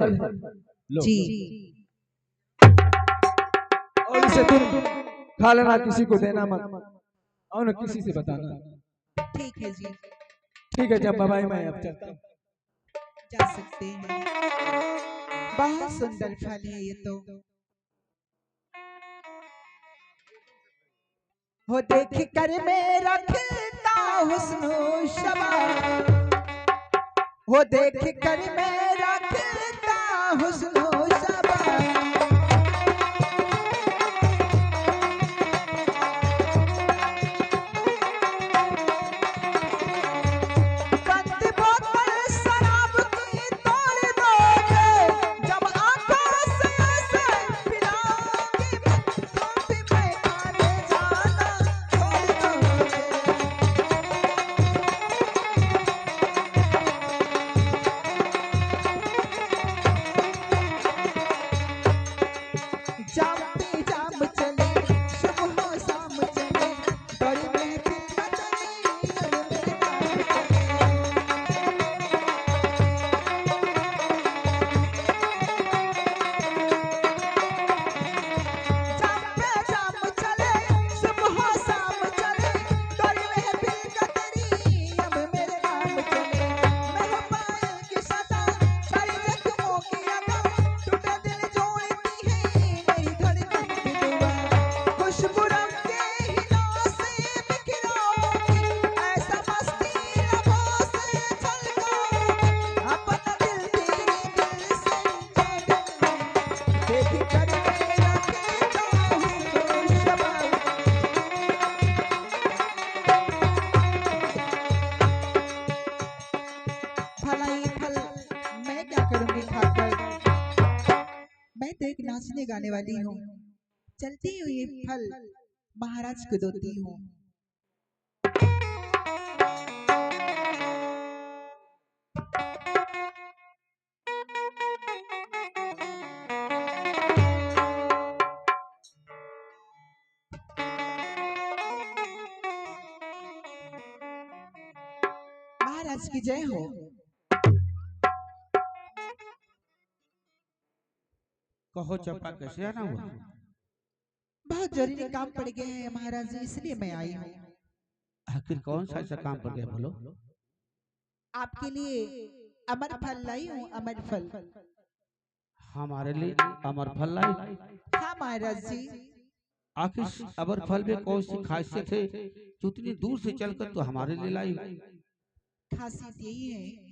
फल है। लो जी और इसे तुम खा लेना, किसी को देना मत और न किसी से बताना। ठीक है जी, ठीक है जब बाबाई मैं अब चलता हूँ। जा सकते हैं। बहुत सुंदर फल है ये तो। हो देख कर मेरा खिलता हुस्न शबा, हो देख कर मेरा खिलता हुस्न शबा, बंद बोतल शराब की तोड़ दोगे, जब आंखों से ऐसे पिलाओगे, तो भी मैं आने जाना छोड़ दोगे। जाम पे जाम चले, सुबह शाम चले, बड़ी महफिल बदली, अब मेरे नाम चले। जाम पे जाम चले, सुबह शाम चले, बड़ी महफिल बदली, अब मेरे नाम चले। मैं हूँ पायल की सदा, सारी जख्मों की अदा, टूटे दिल जोड़ती है मेरी धड़कन की दुआ। खुशबू रंग के हिलों से बिखरोगी, ऐसा मस्ती लबों से छलकोगी, अपना दिल तेरे दिल से जोड़ूंगी, देख कर मेरा खिलता हुस्न शबा। भला ये फल मैं क्या करूंगी खाकर, मैं तो एक नाचने गाने वाली हूँ, चलती हुई ये फल महाराज को देती हूँ। महाराज की जय हो। कहो चंपा कैसे आना हुआ? बहुत जरूरी काम पड़ गए हैं महाराज जी, इसलिए मैं आई हूँ। आखिर कौन सा ऐसा काम पड़ गया बोलो? आपके लिए अमर फल लाई हूँ, अमर फल। हमारे लिए अमर फल लाई? हाँ महाराज जी, आखिर इस अमर फल में कौन सी खासियत है जो इतनी दूर से चलकर तो हमारे लिए लाई? खासियत यही है,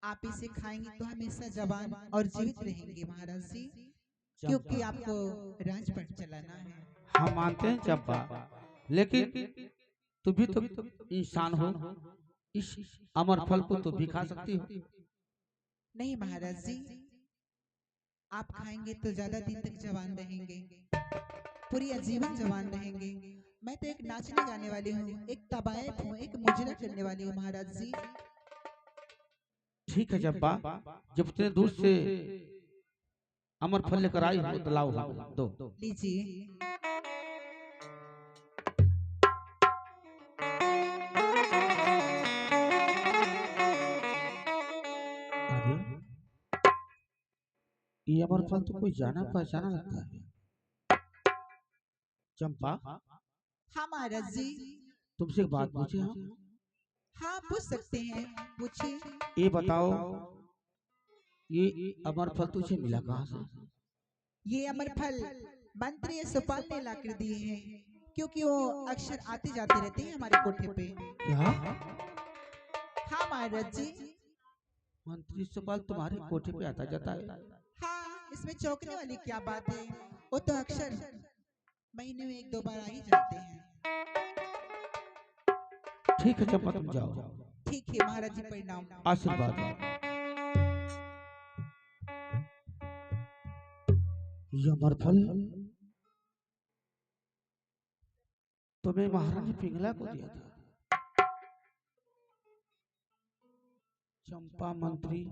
आप इसे खाएंगे तो हमेशा जवान और जीवित रहेंगे महाराज जी, क्योंकि आपको राजपट चलाना है। हम मानते हैं चंपा, लेकिन तू भी तो इंसान हो, इस अमर फल को तो भी खा सकती हो। नहीं महाराज जी, आप खाएंगे तो ज्यादा दिन तक जवान रहेंगे, पूरी आजीवन जवान रहेंगे। मैं तो एक नाचने गाने वाली हूँ, एक तबायत हूँ, एक मुजरा करने वाली हूँ महाराज जी। ठीक है चंपा, जब इतने दूर से अमर फल लेकर आई हो तो लाओ हमें दो। लीजिए। अरे ये अमर फल तो कोई जाना पहचाना लगता है। चंपा, हाँ महाराज जी। तुमसे एक बात पूछे हम? हाँ पूछ सकते हैं, पूछिए। ये बताओ, ये अमर फल तुझे मिला कहाँ से? ये अमर फल मंत्री सुपाल ने ला कर दिए हैं, क्योंकि वो अक्सर आते जाते रहते हैं हमारे कोठे पे। क्या हाँ महाराज जी। मंत्री सुपाल तुम्हारे कोठे पे आता जाता है? हाँ, इसमें चौंकने वाली क्या बात है, वो तो अक्सर महीने में 1-2 बार आ ही जाते हैं। ठीक है चंपा, तुम जाओ। ठीक है महाराज जी, प्रणाम। आशीर्वाद। ये अमर फल तुम्हें महारानी पिंगला को दिया था। चंपा मंत्री,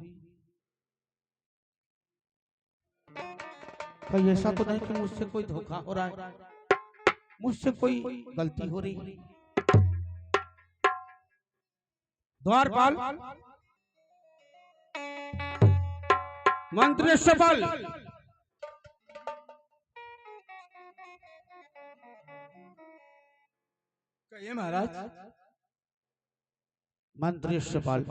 कहीं ऐसा तो नहीं कि मुझसे कोई धोखा हो रहा है, मुझसे कोई गलती हो रही है? द्वारपाल, मंत्री सफल। कहिए महाराज। मंत्री सफल,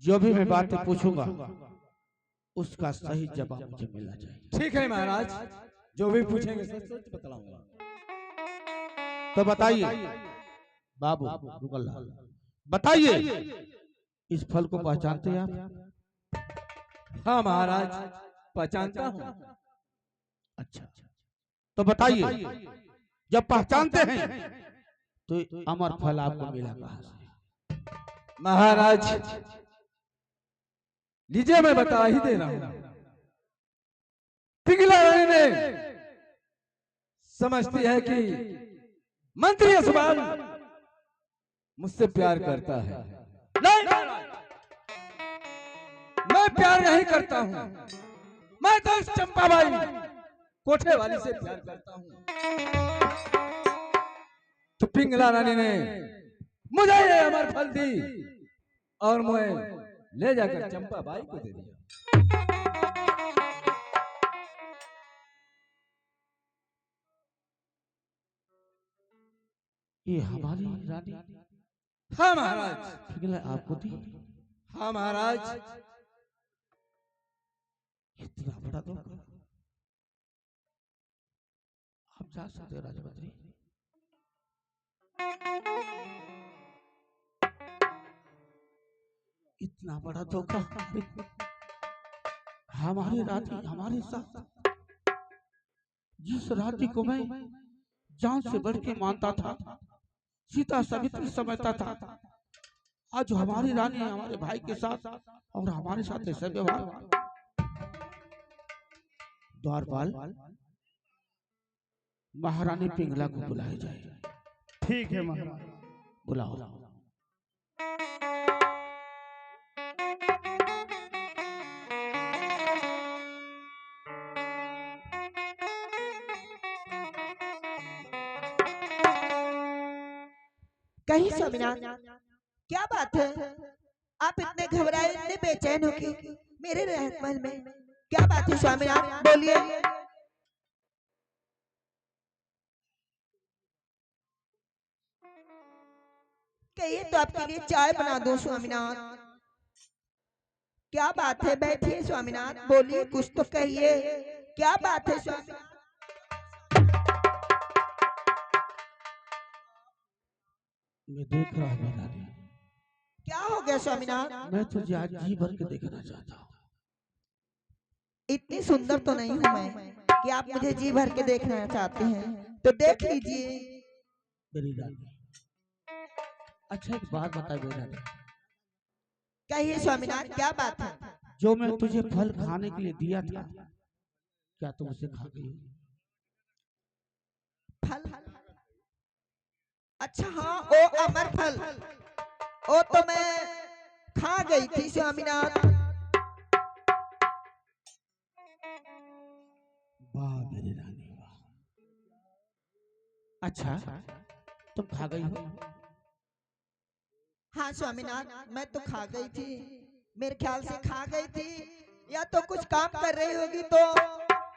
जो भी मैं बातें पूछूंगा उसका सही जवाब मुझे मिलना चाहिए। ठीक है महाराज, जो भी पूछेंगे सच सच बतलाऊंगा। तो बताइए बाबू रुकल्ला, बताइए इस फल को पहचानते हैं आप? हाँ महाराज, पहचानता हूँ। अच्छा, तो बताइए जब पहचानते हैं तो अमर फल आपको मिला कहाँ से? महाराज लीजिए, मैं बता ही दे रहा हूँ। पिघला रानी ने समझती है कि मंत्री असबाल मुझसे प्यार करता है। नहीं महाराज, मैं प्यार नहीं करता हूँ। मैं तो इस चंपाबाई कोठे वाली से प्यार करता हूँ। तो पिंगला रानी ने मुझे ये अमर फल दी और मैं ले जाकर चंपाबाई को दे दिया। ये हमारी रानी? हाँ महाराज। पिघला आपको दी? हाँ महाराज। इतना बड़ा धोखा आप जा सकते हो राजमंत्री? इतना बड़ा धोखा हमारी रानी हमारे साथ, जिस रानी को मैं जान से बढ़ के मानता था, सीता सवित्री समझता था, आज हमारी रानी हमारे भाई के साथ और हमारे साथ ऐसा व्यवहार। द्वारपाल, महारानी पिंगला को बुलाया जाए। ठीक है महाराज। बुलाओ। कहीं स्वामीनाथ, क्या बात है? आप इतने घबराए, इतने बेचैन हो के मेरे रहमल में क्या बात है स्वामीनाथ? बोलिए। कहिए तो आपके लिए चाय बना दो स्वामीनाथ। क्या बात है? बैठिए स्वामीनाथ, बोलिए, कुछ तो कहिए। क्या बात है स्वामीनाथ? मैं देख रहा हूँ रानी। क्या हो गया स्वामीनाथ? मैं तुझे आज जी भर के देखना चाहता हूँ। इतनी सुंदर तो नहीं हूँ मैं कि आप मुझे जी भर के देखना चाहते हैं, तो देख लीजिए। मेरी रानी, अच्छा एक बात बता मेरी रानी। कहिए स्वामीनाथ, क्या बात है? जो मैं तुझे फल खाने के लिए दिया था, क्या तुम उसे खा गई? फल? अच्छा हाँ, ओ अमर फल, ओ तो मैं खा गई थी स्वामीनाथ। वाह मेरी रानी वाह। अच्छा तुम खा गई हो? हाँ स्वामीनाथ, मैं तो खा गई थी। मेरे ख्याल से खा गई थी, या तो कुछ काम कर रही होगी तो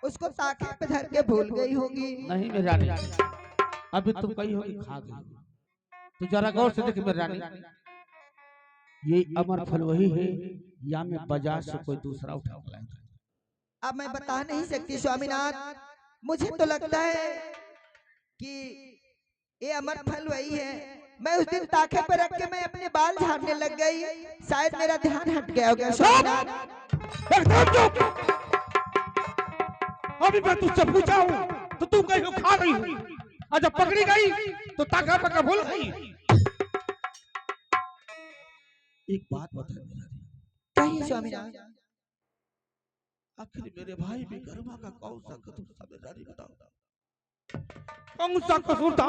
उसको ताके पे धर के भूल गई होगी। नहीं मेरी रानी, अभी तुम कही होगी खा गई। तो जरा गौर से देख मेरी रानी, ये अमर फल वही है या मैं बाजार से कोई दूसरा उठा के लाया? अब मैं बता नहीं सकती स्वामीनाथ, मुझे तो लगता है कि ये अमर फल वही है। मैं उस दिन ताके पर रख के मैं अपने बाल झाड़ने लग गई, शायद मेरा ध्यान हट गया होगा स्वामीनाथ। एकदम चुप! अभी मैं तुझसे पूछा हूँ तो तू कहीं खा गई हो, और जब पकड़ी गई तो ताका पका भूल गई। एक बात बता मेरी रानी, कहिए स्वामीनाथ। आखिर मेरे भाई भी गर्मा का कौन सा कसूर था मेरी रानी, बताओ कौन सा कसूर था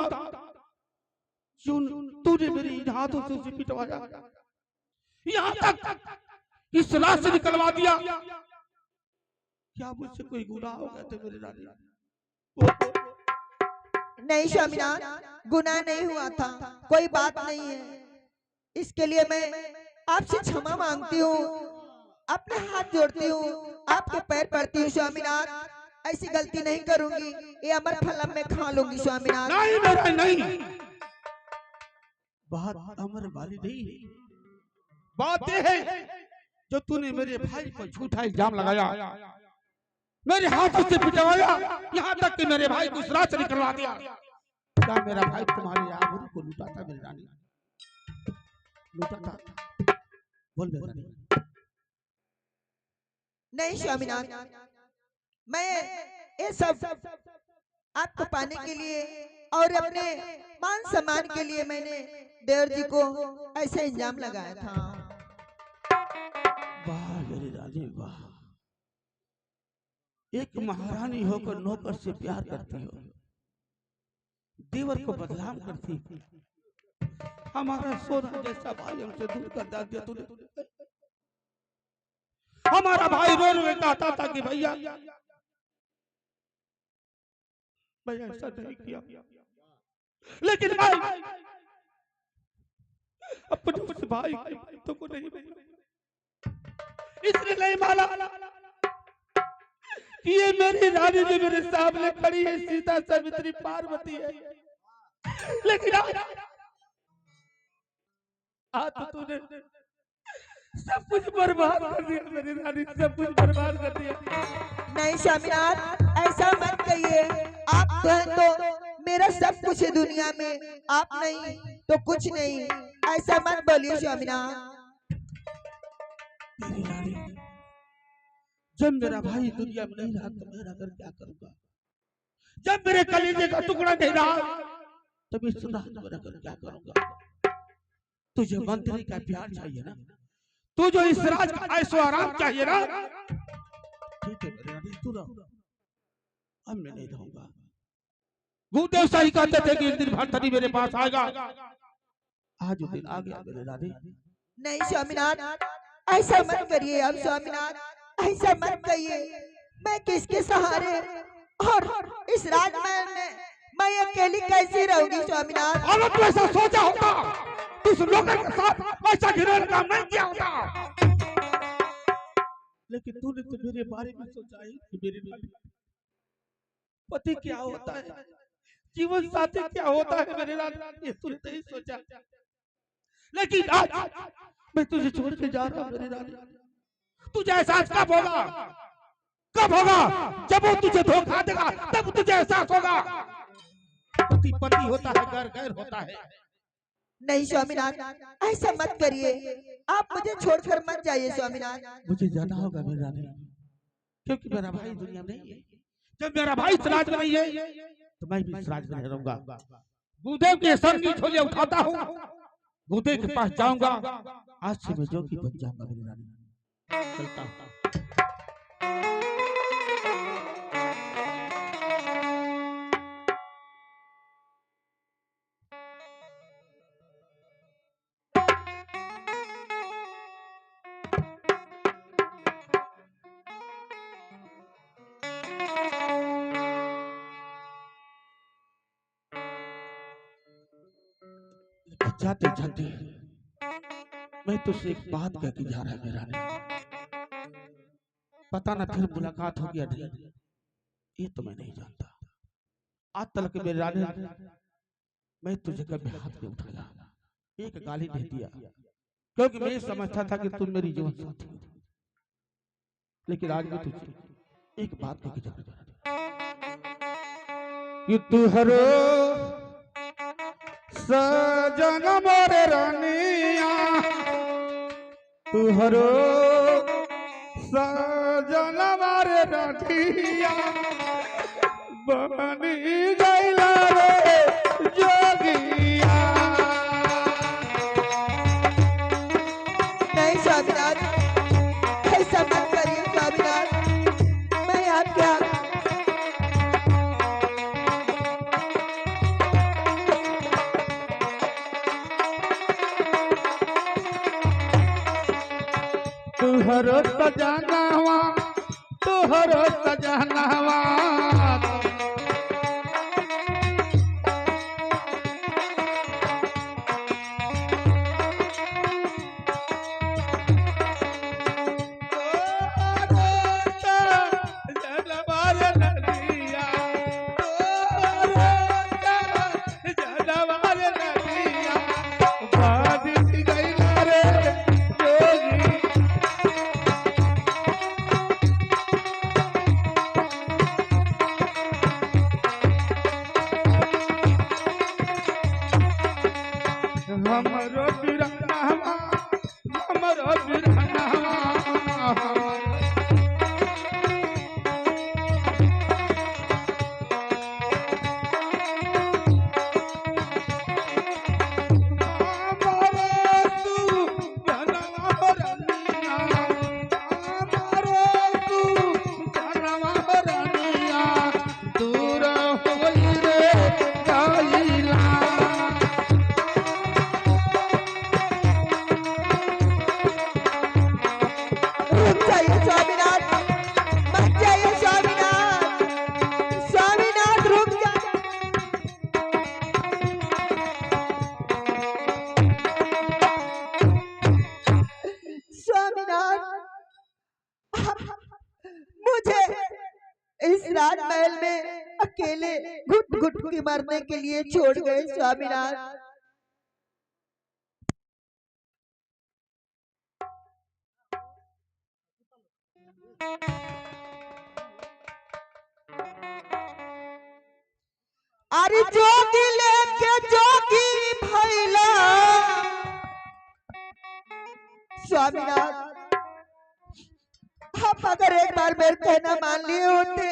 जो तूने मेरे इन हाथों से उसे पिटवाया, यहाँ तक इस लाश से निकलवा दिया? क्या मुझसे कोई गुनाह हो गया था मेरी रानी? नहीं स्वामीनाथ, गुनाह नहीं हुआ था, कोई बात नहीं है। इसके लिए मैं आपसे क्षमा मांगती हूँ। अपने हाथ जोड़ती हूँ, आपके पैर पड़ती हूँ स्वामीनाथ। ऐसी गलती नहीं करूंगी, ये अमर फलम में खा लूंगी स्वामीनाथ। नहीं मेरा नहीं, बात अमर वाली नहीं है। बात यह है जो तूने मेरे भाई पर झूठा इल्जाम लगाया, मेरे हाथों से पिटवाया, यहाँ तक कि मेरे भाई को इस रात से निकलवा दिया। क्या मेरा भाई तुम्हारी आबरू को लुटाता मेरी रानी? लुटाता? बोल मेरी रानी। नहीं स्वामीनाथ, मैं ये सब आपको पाने के लिए और अपने मान सम्मान के लिए मैंने देवर जी को ऐसा इल्जाम लगाया था। वाह मेरी रानी वाह, एक महारानी होकर नौकर से प्यार करती हो, देवर को बदनाम करती हो। हमारा सोना जैसा भाई हमसे दूर कर दिया तूने। हमारा भाई रो रो कहता था कि भैया भैया ऐसा नहीं किया, लेकिन भाई अपने उस भाई तो को नहीं इसलिए नहीं माना कि ये मेरी रानी जो मेरे सामने खड़ी है सीता सावित्री पार्वती है। लेकिन आज तो तूने सब कुछ बर्बाद कर दिया मेरी रानी, सब कुछ बर्बाद कर दिया। नहीं स्वामीनाथ, ऐसा मत कहिए। आप तो मेरा सब कुछ है दुनिया में, आप नहीं तो कुछ नहीं, ऐसा मत बोलिए स्वामीनाथ। मेरी रानी, जब मेरा भाई दुनिया में नहीं रहा तो मैं रहकर क्या करूंगा? जब मेरे कलेजे का टुकड़ा नहीं रहा तब इस रात में रहकर क्या करूंगा? तुझे मंत्री का प्यार चाहिए ना, तुझे इस राज का ऐशो आराम चाहिए ना? ठीक है मेरी रानी, तू रहो, अब मैं नहीं रहूंगा। गुरुदेव सही कहते थे कि एक दिन भरथरी मेरे पास आएगा, आज वो दिन आ गया मेरी रानी। नहीं स्वामीनाथ, ऐसा मत करिए आप स्वामीनाथ, ऐसा मत कहिए। मैं किसके सहारे और इस राजमहल में मैं अकेली कैसे रहूंगी स्वामीनाथ? अगर तू ऐसा सोचा होता तो उस लोगों के साथ ऐसा घिनौना काम नहीं किया होता। लेकिन तूने तो मेरे बारे में सोचा ही कि मेरे पति क्या होता है, जीवन साथी क्या होता है मेरे राज, ये तूने नहीं सोचा। लेकिन आज मैं तुझे छोड़ के जा रहा हूँ मेरी रानी। तुझे एहसास कब होगा? कब होगा? जब वो तुझे धोखा देगा तब तुझे एहसास होगा। पति पति होता है, घर घर होता है। नहीं स्वामीनाथ, ऐसा मत करिए, आप मुझे छोड़कर मत जाइए स्वामीनाथ। मुझे जाना होगा मेरी रानी, क्योंकि मेरा भाई दुनिया में नहीं है। जब मेरा भाई इस राज में नहीं है तो मैं भी इस राज में रहूंगा। गुरुदेव के संगी झोले उठाता हूँ, गुरुदेव के पास जाऊंगा, आज से मैं जोगी बन जाऊंगा मेरी रानी। चलता हूँ। जाते जाते मैं तुझसे एक बात कह के जा रहा है मेरा रानी, पता ना फिर मुलाकात होगी या नहीं, ये तो मैं नहीं जानता। आज तक मेरे रानी मैं तुझे कभी हाथ में उठाया, एक गाली नहीं दिया, क्योंकि मैं समझता था कि तुम मेरी जीवन साथी हो। लेकिन आज मैं तुझे एक बात कह के जा रहा हूं, तू हरो सजन मोरे रानिया, तुहरो सजन मोरे रानिया, बनी गइला रे जोगिया। नहीं स्वामीनाथ, ऐसा मत करिए स्वामीनाथ, मैं आपके तुहरो सजनवा, तुहरो सजनवा, मुझे इस राजमहल में अकेले घुट घुट के मरने के लिए छोड़ गए स्वामीनाथ। अरे जोगी लेके जोगी भैला स्वामीनाथ, आप अगर एक बार मेरे कहना मान लिए होते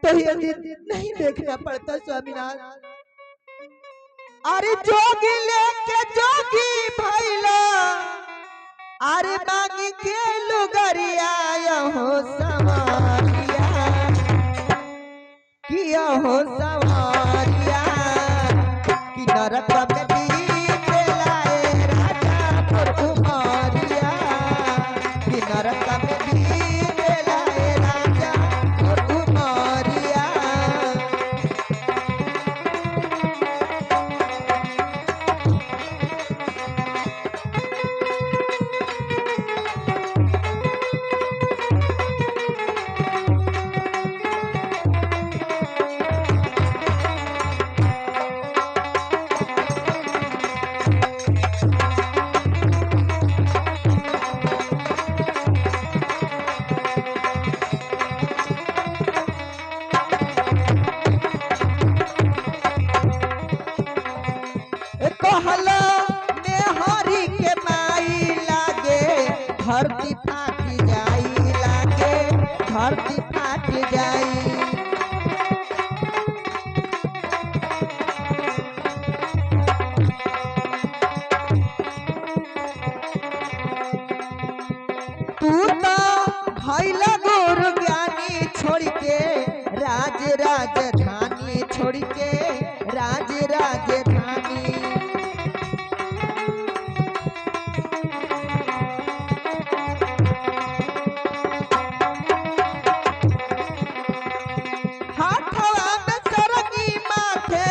तो ये दिन नहीं देखना पड़ता स्वामीनाथ। अरे जोगी लेके जोगी भैला, अरे मांगी के लुगरिया हो सवारिया, किया हो सवारिया कि नरक में बीत लाए राजा और कुमारिया, कि नरक में बीत लाए राजा और कुमारिया। कहला नेहारी के माई लागे धरती फाटी जाई, लागे धरती फाटी जाई। तू तो भैला गुरु ज्ञानी छोड़ के राज राजधानी, छोड़ के राज राजधानी। हाथवा में सरगी माथे,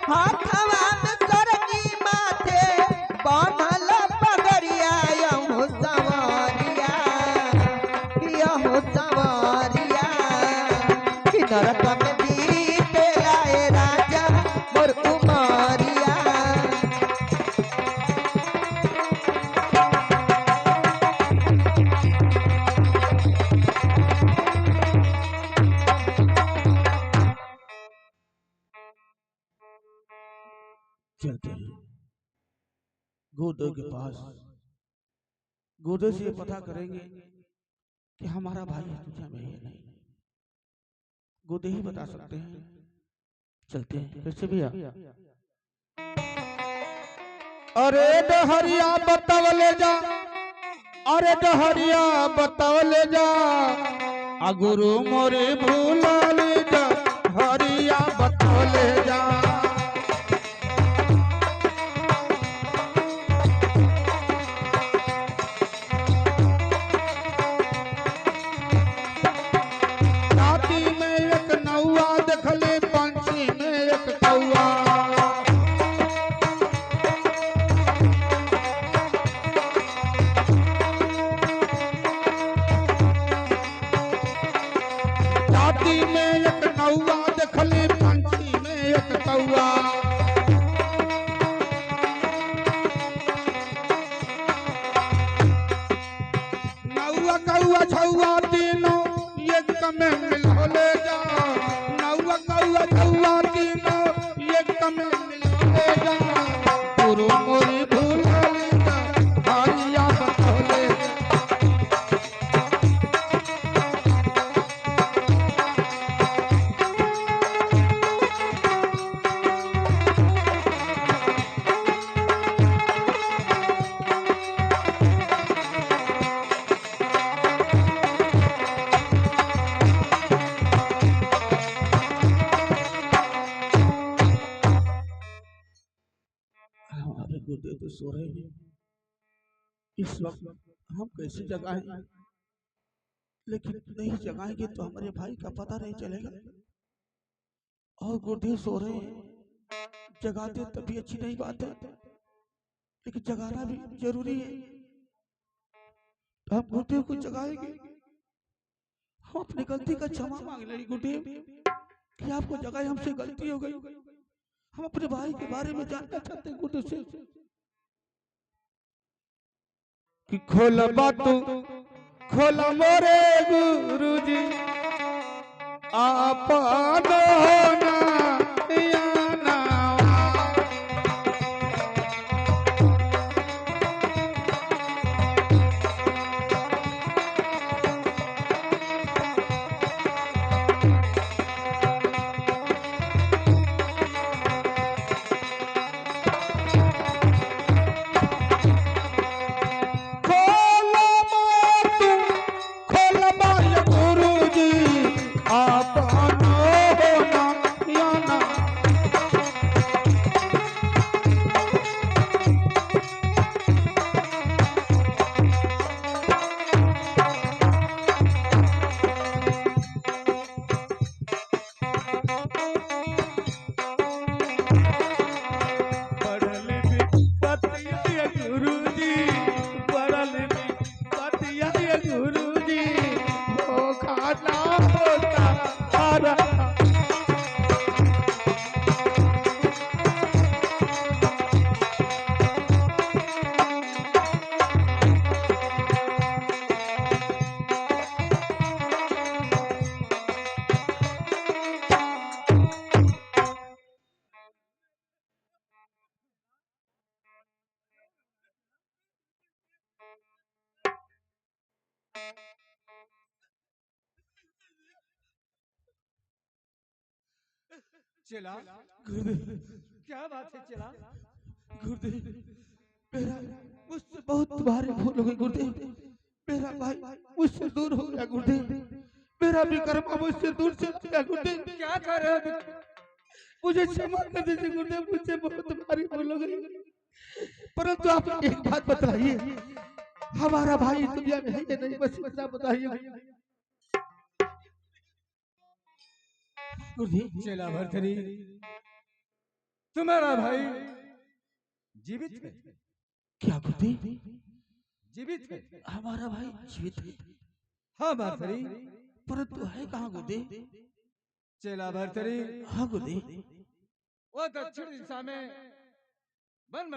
हाथवा में सरगी माथे, बांधल पगड़िया यहो सवारिया, यहो सवारिया कि नरक में बीत लाए राजा और कुमारिया। चलते हैं गोदे के पास, गोदे से ये पता करेंगे कि हमारा भाई है दुनिया में है नहीं, गोदे ही बता सकते हैं। चलते हैं कैसे भैया। अरे डहरिया बतावले जा, अरे डहरिया बतावले जा, आ गुरु मोरे भूलले जा, हरिया बतावले जा। छाती में एक नौआ देखले, पंछी में एक कौआ, छाती में एक नौआ देखले, पंछी में एक कौआ। नौआ कौआ छौआ तीनों एक में मिलौले जा, नौआ कौआ छौआ तीनों एक में मिलौले जा, गुरु मोरी भूलले जा, हरिया बतौले जा। हमारे गुर्दे तो सो रहे हैं, इस वक्त हम कैसे जगाएं, लेकिन नहीं जगाएंगे तो हमारे भाई का पता नहीं चलेगा। और गुर्दे सो रहे हैं, जगाते तभी अच्छी नहीं बात है, लेकिन जगाना भी जरूरी है। तो हम गुरुदेव को जगाएंगे, हम अपनी गलती का क्षमा मांग लेंगे गुरुदेव कि आपको जगाए, हमसे गलती हो गई। हम अपने भाई के बारे में जानना चाहते हैं गुरुदेव से कि खोला बात खोला मोरे गुरुजी आप चला गुरुदेव क्या बात है चला? गुरुदेव मेरा मुझसे बहुत भारी भूल हो गई गुरुदेव। मेरा भाई मुझसे दूर हो गया गुरुदेव, मेरा विकर्मा मुझसे दूर चल गया गुरुदेव। क्या कर रहे हो? मुझे क्षमा कर दीजिए गुरुदेव, मुझसे बहुत भारी भूल हो गई। परंतु आप एक बात बताइए, हमारा भाई दुनिया में है या नहीं, बस इतना बताइए गुरुदेव। चला भरथरी, तुम्हारा भाई जीवित है? क्या गुरुदेव? जीवित है? हमारा भाई जीवित है? हाँ भरथरी, परंतु है कहाँ गुरुदेव? चला भरथरी, हाँ गुरुदेव। वो दक्षिण दिशा में वन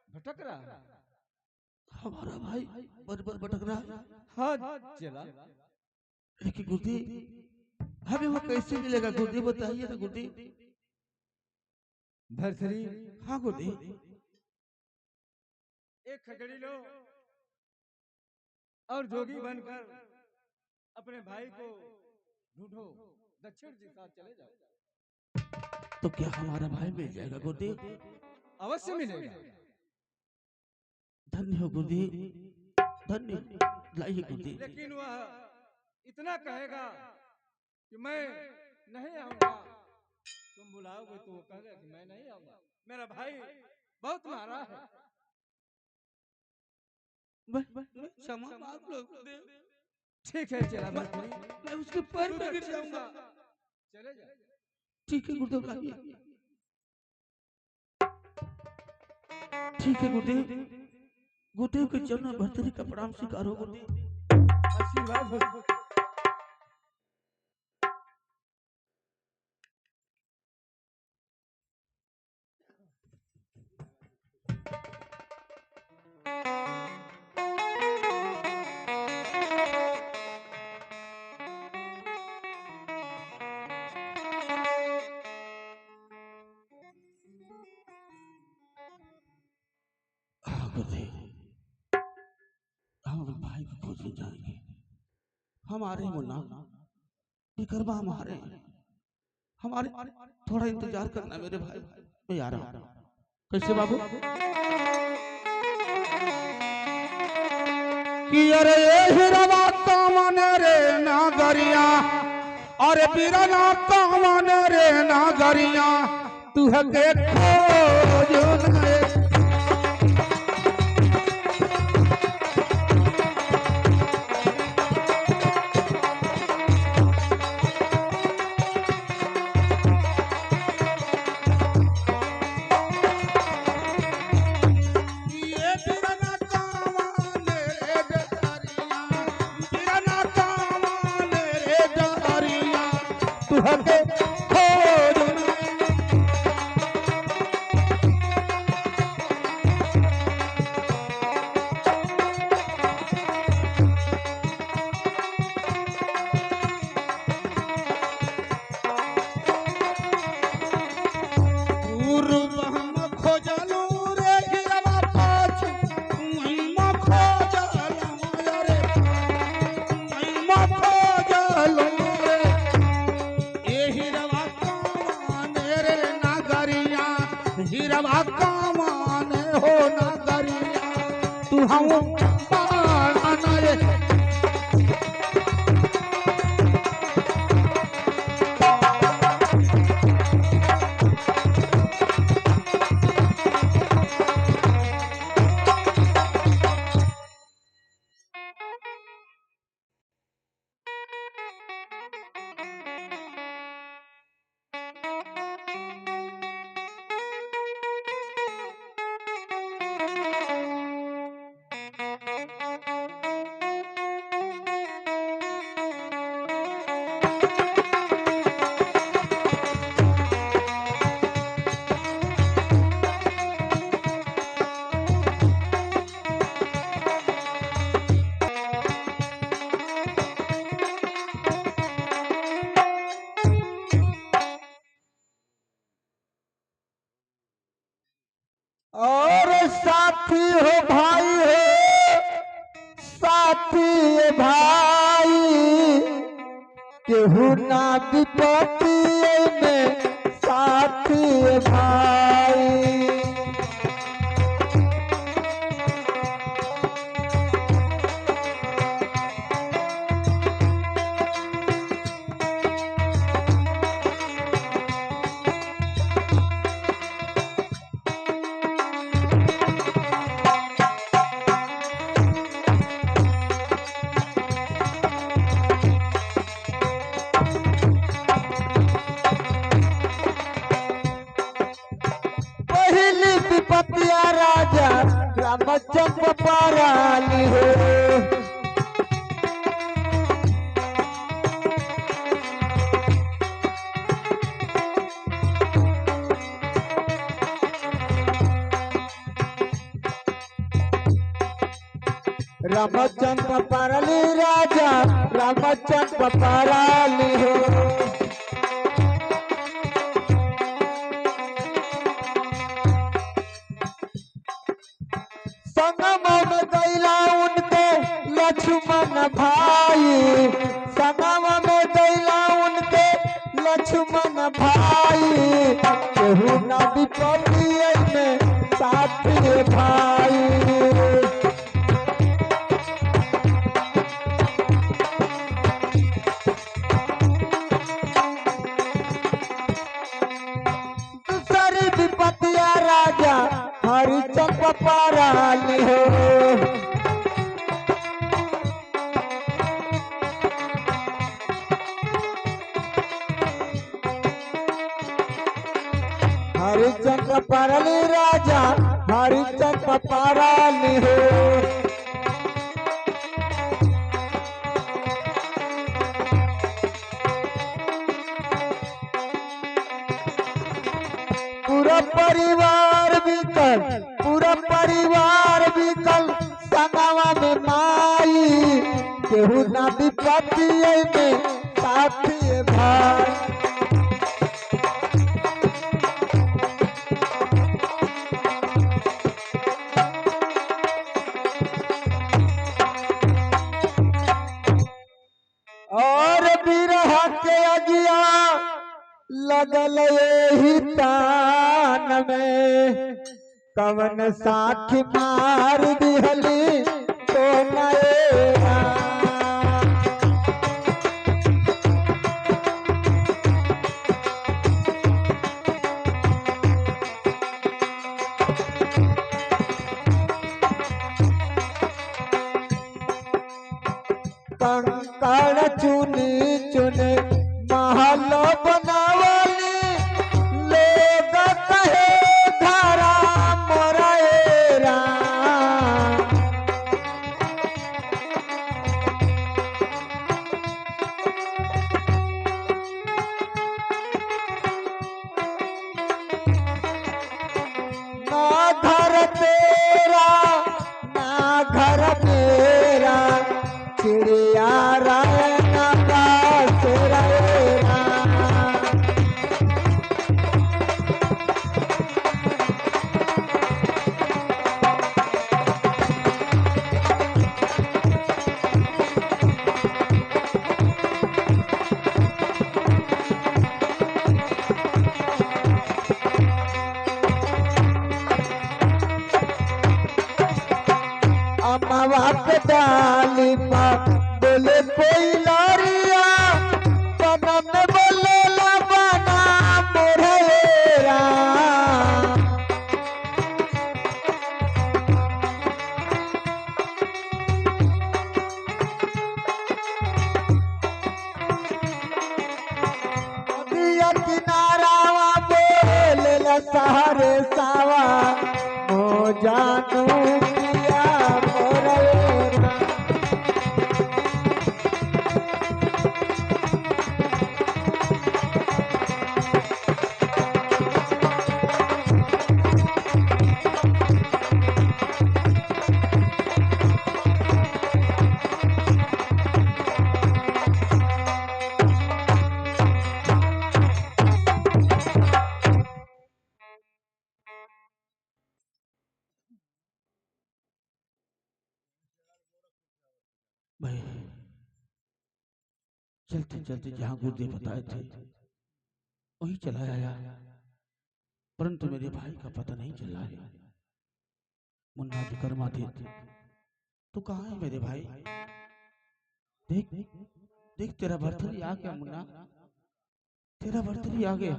भटक रहा है। हमारा भाई वन भटक रहा है? हाँ चला, लेकिन गुरुदेव हमें वो कैसे मिलेगा गुरुदेव, बताइए ना गुरुदेव। भरथरी, हाँ गुरुदेव। एक खजड़ी लो और जोगी बनकर अपने भाई को ढूंढो, दक्षिण दिशा चले जाओ। तो क्या हमारा भाई मिल जाएगा गुरुदेव? अवश्य मिलेगा। धन्य हो गुरुदेव, धन्य। लाइए गुरुदेव। लेकिन वह इतना कहेगा कि मैं नहीं आऊंगा, तुम बुलाओगे तो वो कहेगा कि मैं नहीं आऊंगा, मेरा भाई बहुत मारा है। क्षमा मांग लो गुरुदेव। ठीक है चला भरथरी, मैं उसके पैर पे गिर जाऊंगा। चले जाओ। ठीक है गुरुदेव, लाइए। ठीक है गुरुदेव, गुरुदेव के चरणों में भरथरी का प्रणाम स्वीकार हो गुरुदेव। आशीर्वाद हो। हम अपने भाई को खोजने जाएंगे। हमारे मुन्ना विकर्मा हमारे हमारे थोड़ा इंतजार करना मेरे भाई, मैं आ रहा हूँ। कैसे बाबू? कि अरे ये हिरवा कामन रे नागरिया, अरे बीरना कामन रे नागरिया, तू है के खोज न तोहके खोज में। पूर्व हम खोजलू रे हिरवा पाछू महिमा खोजलू रे महिमा खोजलू रे ए हिरवा कामान रे नगरिया हिरवा कामान हो नगरिया तू हम पान रे और साथी हो भाई हो साथी भाई केहू ना विपत्ति में साथी भाई पहली विपत्तिया राजा रामचंद्र पाराली हो रामचंद्र पाराली राजा रामचंद्र पाराली हो संगम में गैला उनके लक्ष्मण भाई संगम में गैला उनके लक्ष्मण भाई केहू ना विपत्ति में साथी भाई दूसरी विपत्तिया राजा हरिचंद्र पाराली हो हरिचंद्र पाराली राजा हरिचंद्र पाराली हो पूरा परिवार बिकल संगवा में माई केहू ना विपत्ति में साथी भाई और बिरह के अगिया लगल यही तान में कवन साखी मार दिहली तो नएरा कंकड़ चुनी चुने महल बनावली लोग कहे धरा मोरेरा सहारे सावा हो जानू पिया मोरे ना। भाई चलते चलते जहाँ गुरुदेव बताए थे वहीं चला आया, परंतु मेरे भाई का पता नहीं चला है। मुन्ना विक्रमादित्य तू कहाँ है मेरे भाई? देख देख तेरा बर्थरी आ गया मुन्ना, तेरा बर्थरी आ गया।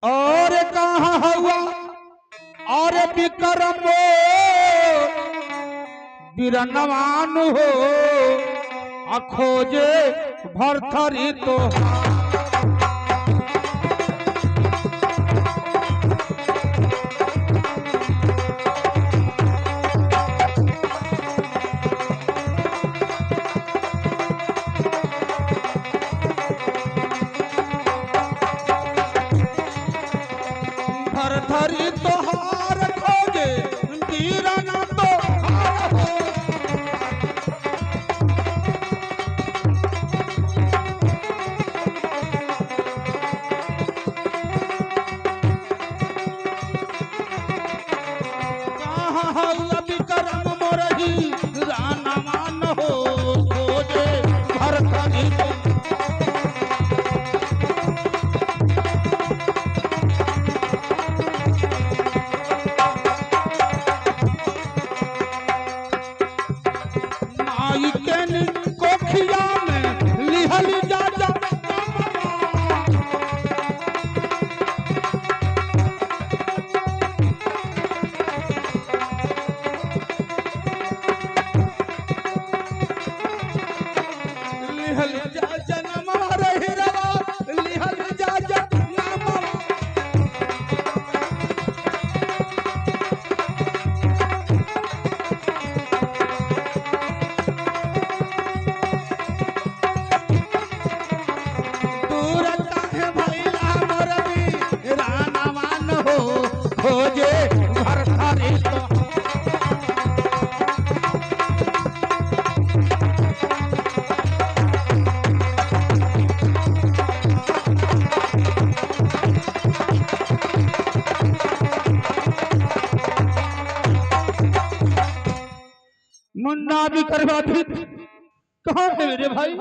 और कहाँ हुआ और विक्रम बिरनवान हो खोजे भरथरी तो भरथरी तो हार खोजे बीरना तो हार हो। विक्रम मोरही रानवान हो खोजे भरथरी तो नाई के कोखिया में लिहल जा जा लिहल जा जन्म रही रवा लिहल जा जन्म। दूर काहे भैया मोरबी रानवान हो खोजे भरथरी तो मुन्ना विक्रमादित्य कहाँ है मेरे भाई?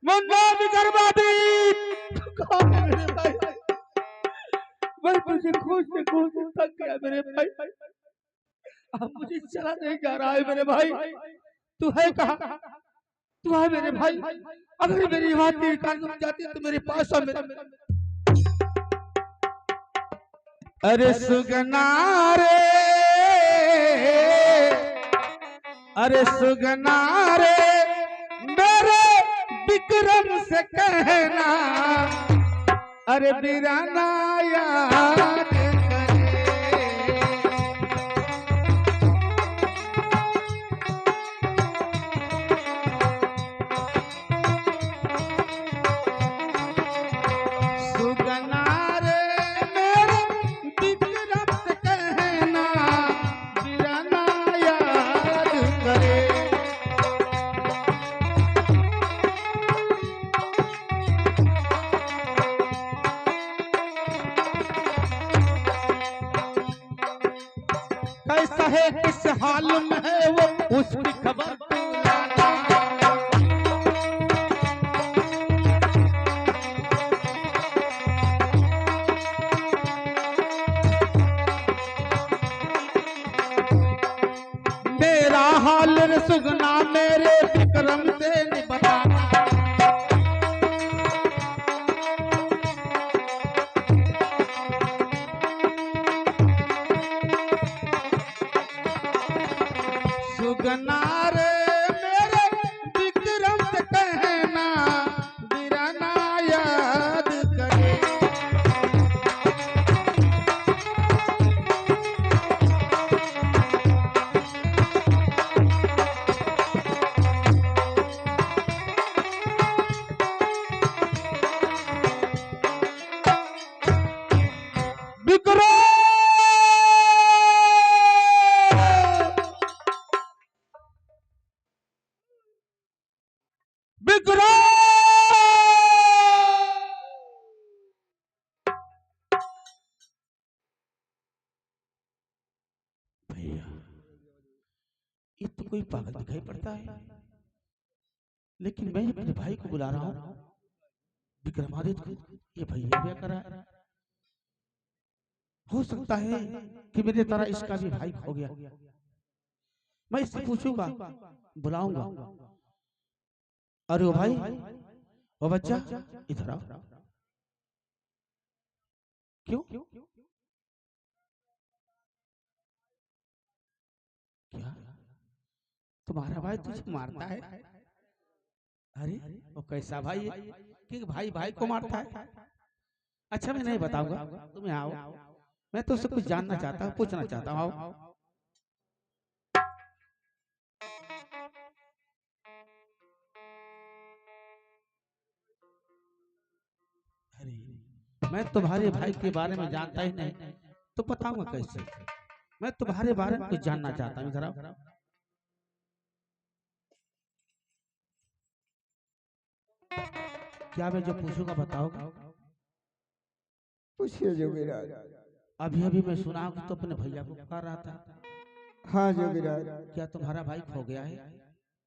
मुन्ना विक्रमादित्य कहाँ है मेरे भाई? मैं तुझे खोजते खोजते थक गया मेरे भाई, अब मुझे चला नहीं जा रहा है मेरे भाई। तू है कहाँ? तू है मेरे भाई? अगर मेरी बात तेरे कान में जाती तो मेरे पास आ मेरे। अरे सुगना रे अरे सुगना रे मेरे विक्रम से कहना अरे बिराना याद करे। सुगना रे मेरे विक्रम से कहना बिराना याद करे। कैसा है किस हाल में है वो उसकी खबर तू लाना। मेरा हाल रे सुगना मेरे विक्रम से नहीं बताना। सुगना विक्रम भैया, ये तो कोई पागल दिखाई पड़ता है, लेकिन मैं अपने भाई को बुला रहा हूँ विक्रमादित्य को। ये भैया क्या करा है? हो सकता है कि मेरे तरह इसका भी भाई खो गया। मैं इससे पूछूंगा, बुलाऊंगा। अरे ओ भाई, ओ बच्चा, इधर आओ। क्यों? क्या तुम्हारा भाई तुझे मारता है? अरे वो कैसा भाई है कि भाई भाई को मारता है? अच्छा मैं नहीं बताऊंगा, तुम्हें आओ, मैं तो उससे कुछ जानना चाहता हूँ, पूछना चाहता हूँ। आओ। अरे मैं तुम्हारे भाई के बारे में जानता ही नहीं, तो बताऊंगा कैसे? मैं तुम्हारे बारे में कुछ जानना चाहता हूँ। इधर आओ। क्या मैं जो पूछूंगा बताओगे? पूछिए जोगीराज। अभी अभी मैं सुना हूं कि तो अपने भैया को पुकार रहा था। हाँ जोगीराज। क्या तुम्हारा भाई खो गया है?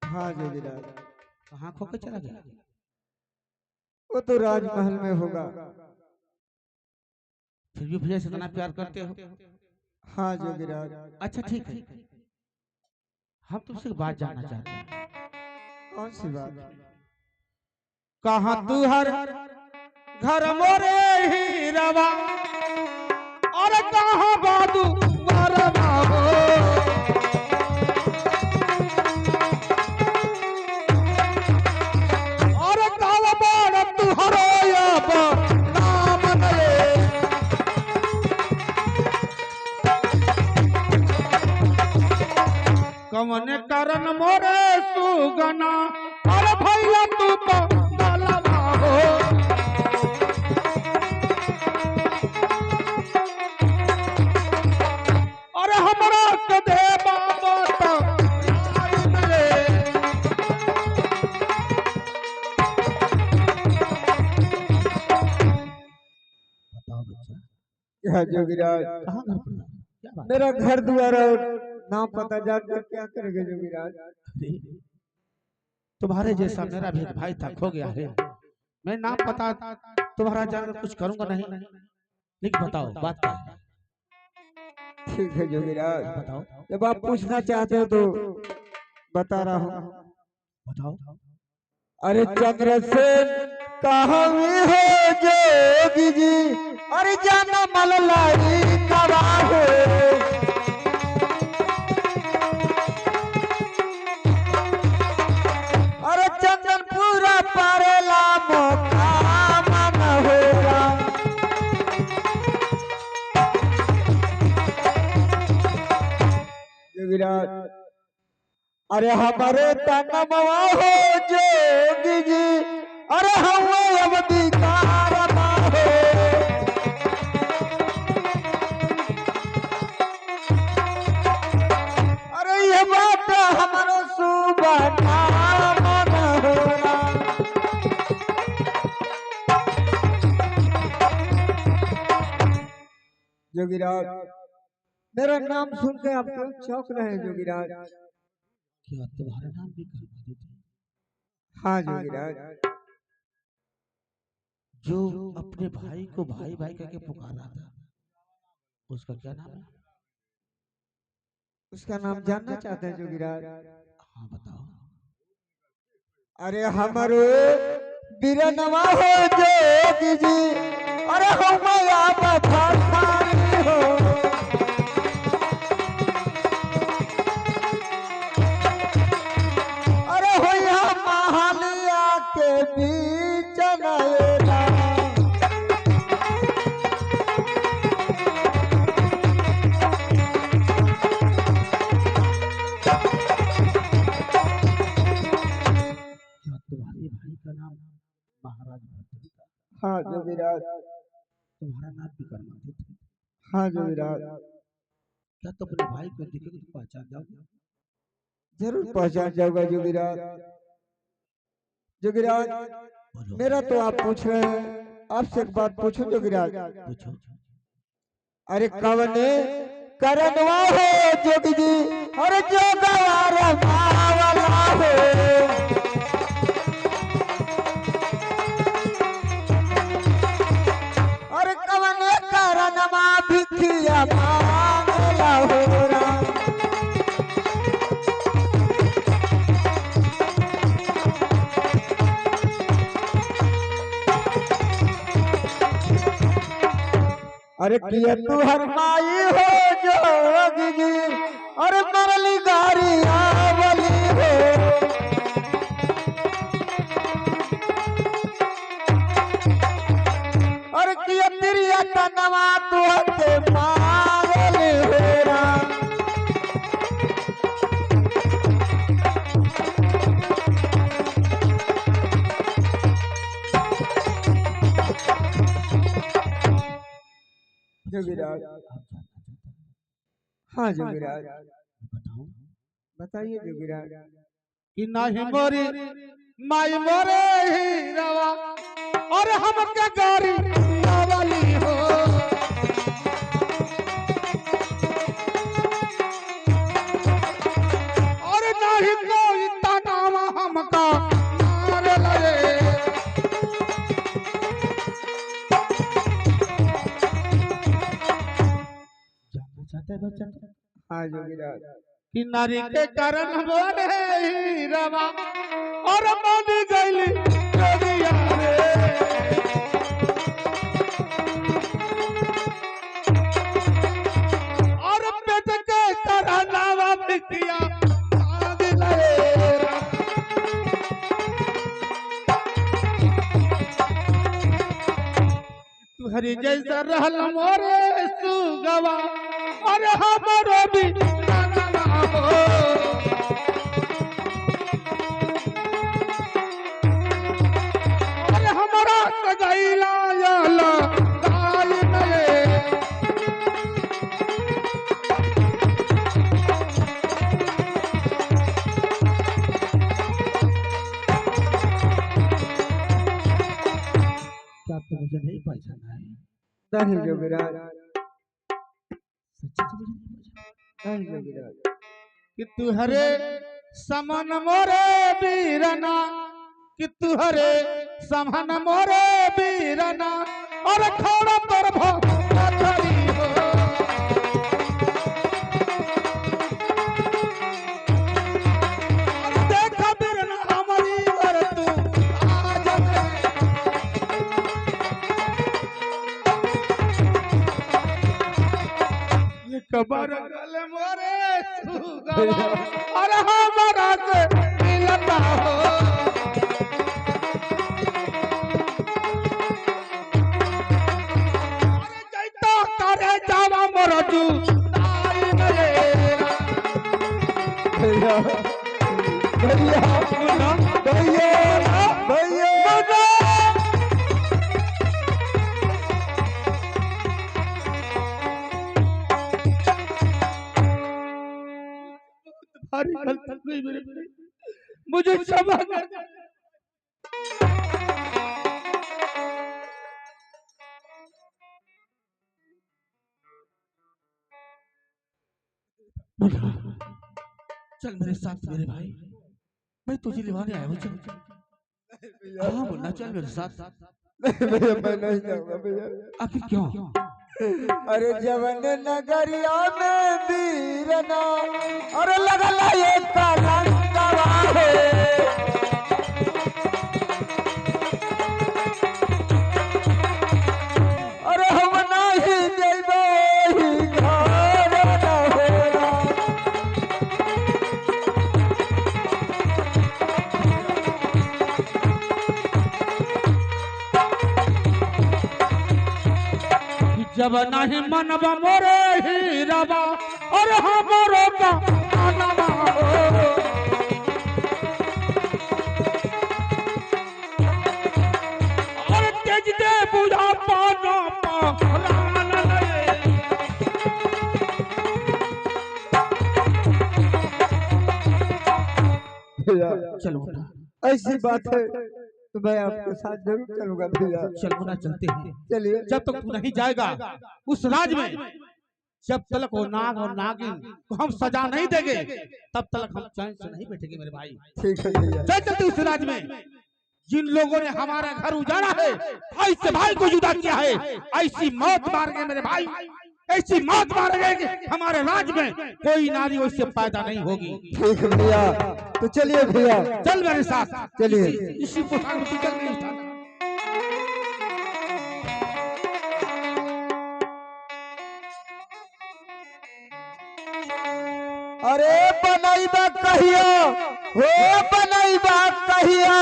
हाँ जोगीराज। कहाँ खो के चला गया? वो तो राजमहल में होगा। फिर भी भैया से इतना प्यार करते हो? हाँ जोगीराज। अच्छा ठीक है, हम तुमसे एक बात जानना चाहते हैं। कौन सी बात? कहाँ तू हर घर मोरे ही रवा, और कहाँ बादू मरवा हो। और काल बाण तू हरोया नाम नए, कवन करन मोरे सुगना, और भैया तू बलवा हो। अरे हमरा के दे बाबा तो लाई मिले। बताओ बच्चा, क्या जोगीराज? कहाँ घर पर? क्या बात? मेरा घर द्वार और नाम पता जानकर क्या करेंगे जोगीराज? अरे, तुम्हारे जैसा मेरा भी एक भाई था, खो गया है। मैं नाम पता तुम्हारा जानकर कुछ करूंगा नहीं, लेकिन बताओ बात क्या है? ठीक है जोगीराज, बताओ जब आप पूछना चाहते हो तो बता रहा हूँ। बताओ। अरे चंद्रसेन कहाँ हो जोगी जी? अरे जाना मललाई कवा हो। अरे चंदनपुरा पारेला मोकामन होगा। जोगीराज, अरे हमारे तनमवा हो जोगी जी, अरे हम अवधि कारवा हो। अरे ये बात हमारो सुबह मन होगा। जोगीराज, मेरा नाम सुन के आप क्यों चौंक रहे हैं जोगीराज? क्या तुम्हारा नाम भी विक्रमादित्य है? हाँ जोगीराज। जो अपने भाई को भाई भाई करके पुकार रहा था, उसका क्या नाम है? उसका नाम जानना चाहते हैं जोगीराज? हाँ बताओ। अरे हमारो बीरनवा हो जोगी जी, अरे हम आप भगवानी हो। अरे हो यहाँ महालिया के बीच नएला। क्या तुम्हारे भाई का नाम महाराज भरतरी था? हाँ जोगीराज। तुम्हारा नाम विक्रमादित्य है? हाँ जोगीराज। क्या तुम अपने भाई को देखेगे तो पहचान जाओगे? जरूर पहचान जाऊंगा जोगीराज। जोगिराज बोलो मेरा तो आप पूछ रहे हैं, आपसे एक बात पूछूं जोगिराज। पूछो। अरे कवने करनवा हो जोगी जी, अरे जो गवार मावला हो। अरे कवने करनवा भिखिया मांगला हो राम। अरे किया तू हर माई हो जोगी जी, अरे मरली गारी आवली हो। अरे किया तिरिया तनवा तू हते मांगली हो राम। जोगिराज हाँ जोगिराज बताओ। बताइए जोगिराज। कि नाही मोरी माई मोरे ही रवा और हम के गारी वाली हो। और नाही कोई तनावा हमका मार लगे। जानना चाहते हैं बच्चा? हाँ जोगिराज कि नारी के कारण मोरे ही रवा और बन गईली जोगिया रे। और पेट के करनावा भिखिया मांग लए। तू हरी जैसा रहल मोरे सुगवा और हमारो भी नाना हो। और हमारा सगाईला याला गाय नए। क्या तो मुझे नहीं पहचाना है? नहीं जोगिराज सच्ची तो मुझे नहीं पहचाना। नहीं जोगिराज। कि तू हरे समन मोरे बीरना, कि तू हरे समन मोरे बीरना और खड़ा पर भरी हो। और देखा बीरना हमारी घर तू आज ये कबर गल मोरे सुगवा और हमारा से मिलता हो। अरे जैता करे जावा मोर तू ताई नरेरा। भैया भैया भैया भैया भारी गलती हुई मेरे से, मुझे क्षमा कर। चल मेरे साथ मेरे भाई, मैं तुझे लिवाने आया हूँ। चल हाँ बोलना, चल मेरे साथ। भैया मैं नहीं जाऊंगा भैया। आखिर क्यों? अरे जवन नगरिया में वीरना, अरे लगला ये कलंकवा है। अरे हम नहीं जइबो ही घर न होरा। जब नहीं मनवा मोरे ही रवा और हमारो का मनवा हो। और तेज दे बुझा पाना पान लए। भैया चलो ऐसी बात है तो मैं आपके साथ जरूर चलूंगा भैया। चलो ना, चलते हैं। चलिए। जब तक तू नहीं जाएगा उस राज में, जब तक वो नाग और नागिन को हम सजा नहीं देंगे तब तक हम चैन से नहीं बैठेंगे मेरे भाई। ठीक है भैया। चल चलते उस राज में। जिन लोगों ने हमारा घर उजाड़ा है, भाई से भाई को जुदा किया है, ऐसी मौत मारेंगे मेरे भाई, ऐसी मौत मारेंगे कि हमारे राज में कोई नारी वैसे पैदा नहीं होगी। ठीक है भैया, तो चलिए भैया। चल मेरे साथ, चलिए। इसी पोशाक में तू चल मेरे साथ। अरे बनैबा कहियो, हो बनैबा कहियो,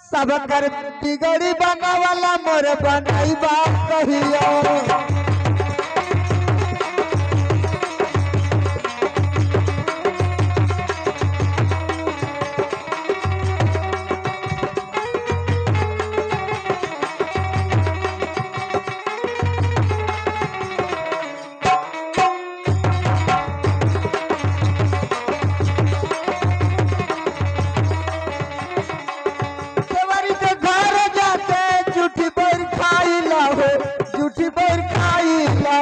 सब कर बिगड़ी बनावला मोर बनैबा कहियो। देवरी के घर जाके झूठी बैर खाइला हो, झूठी बैर खाइला।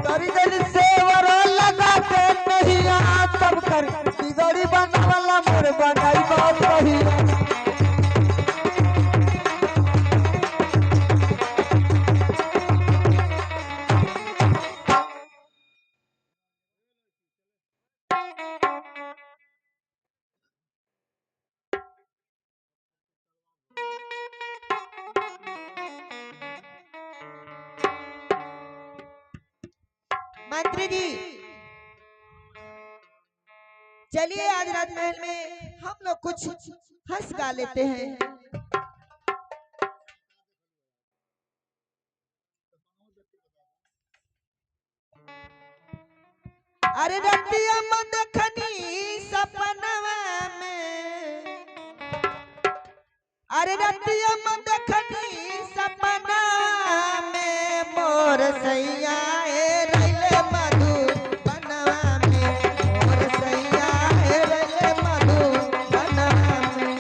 तरी तरी सेवर लगा के नहिया, सब कर बिगड़ी बनावला मोर बनैबा कहियो। मंत्री जी, चलिए आज राजमहल में हम लोग कुछ हंस गा लेते हैं। अरे रतिया मन देखनी सपनवा में, अरे रतिया मन देखनी सपना में, मोर सैया ए रैले मधु बनवा में, मोर सैया ए रैले मधु बनवा में।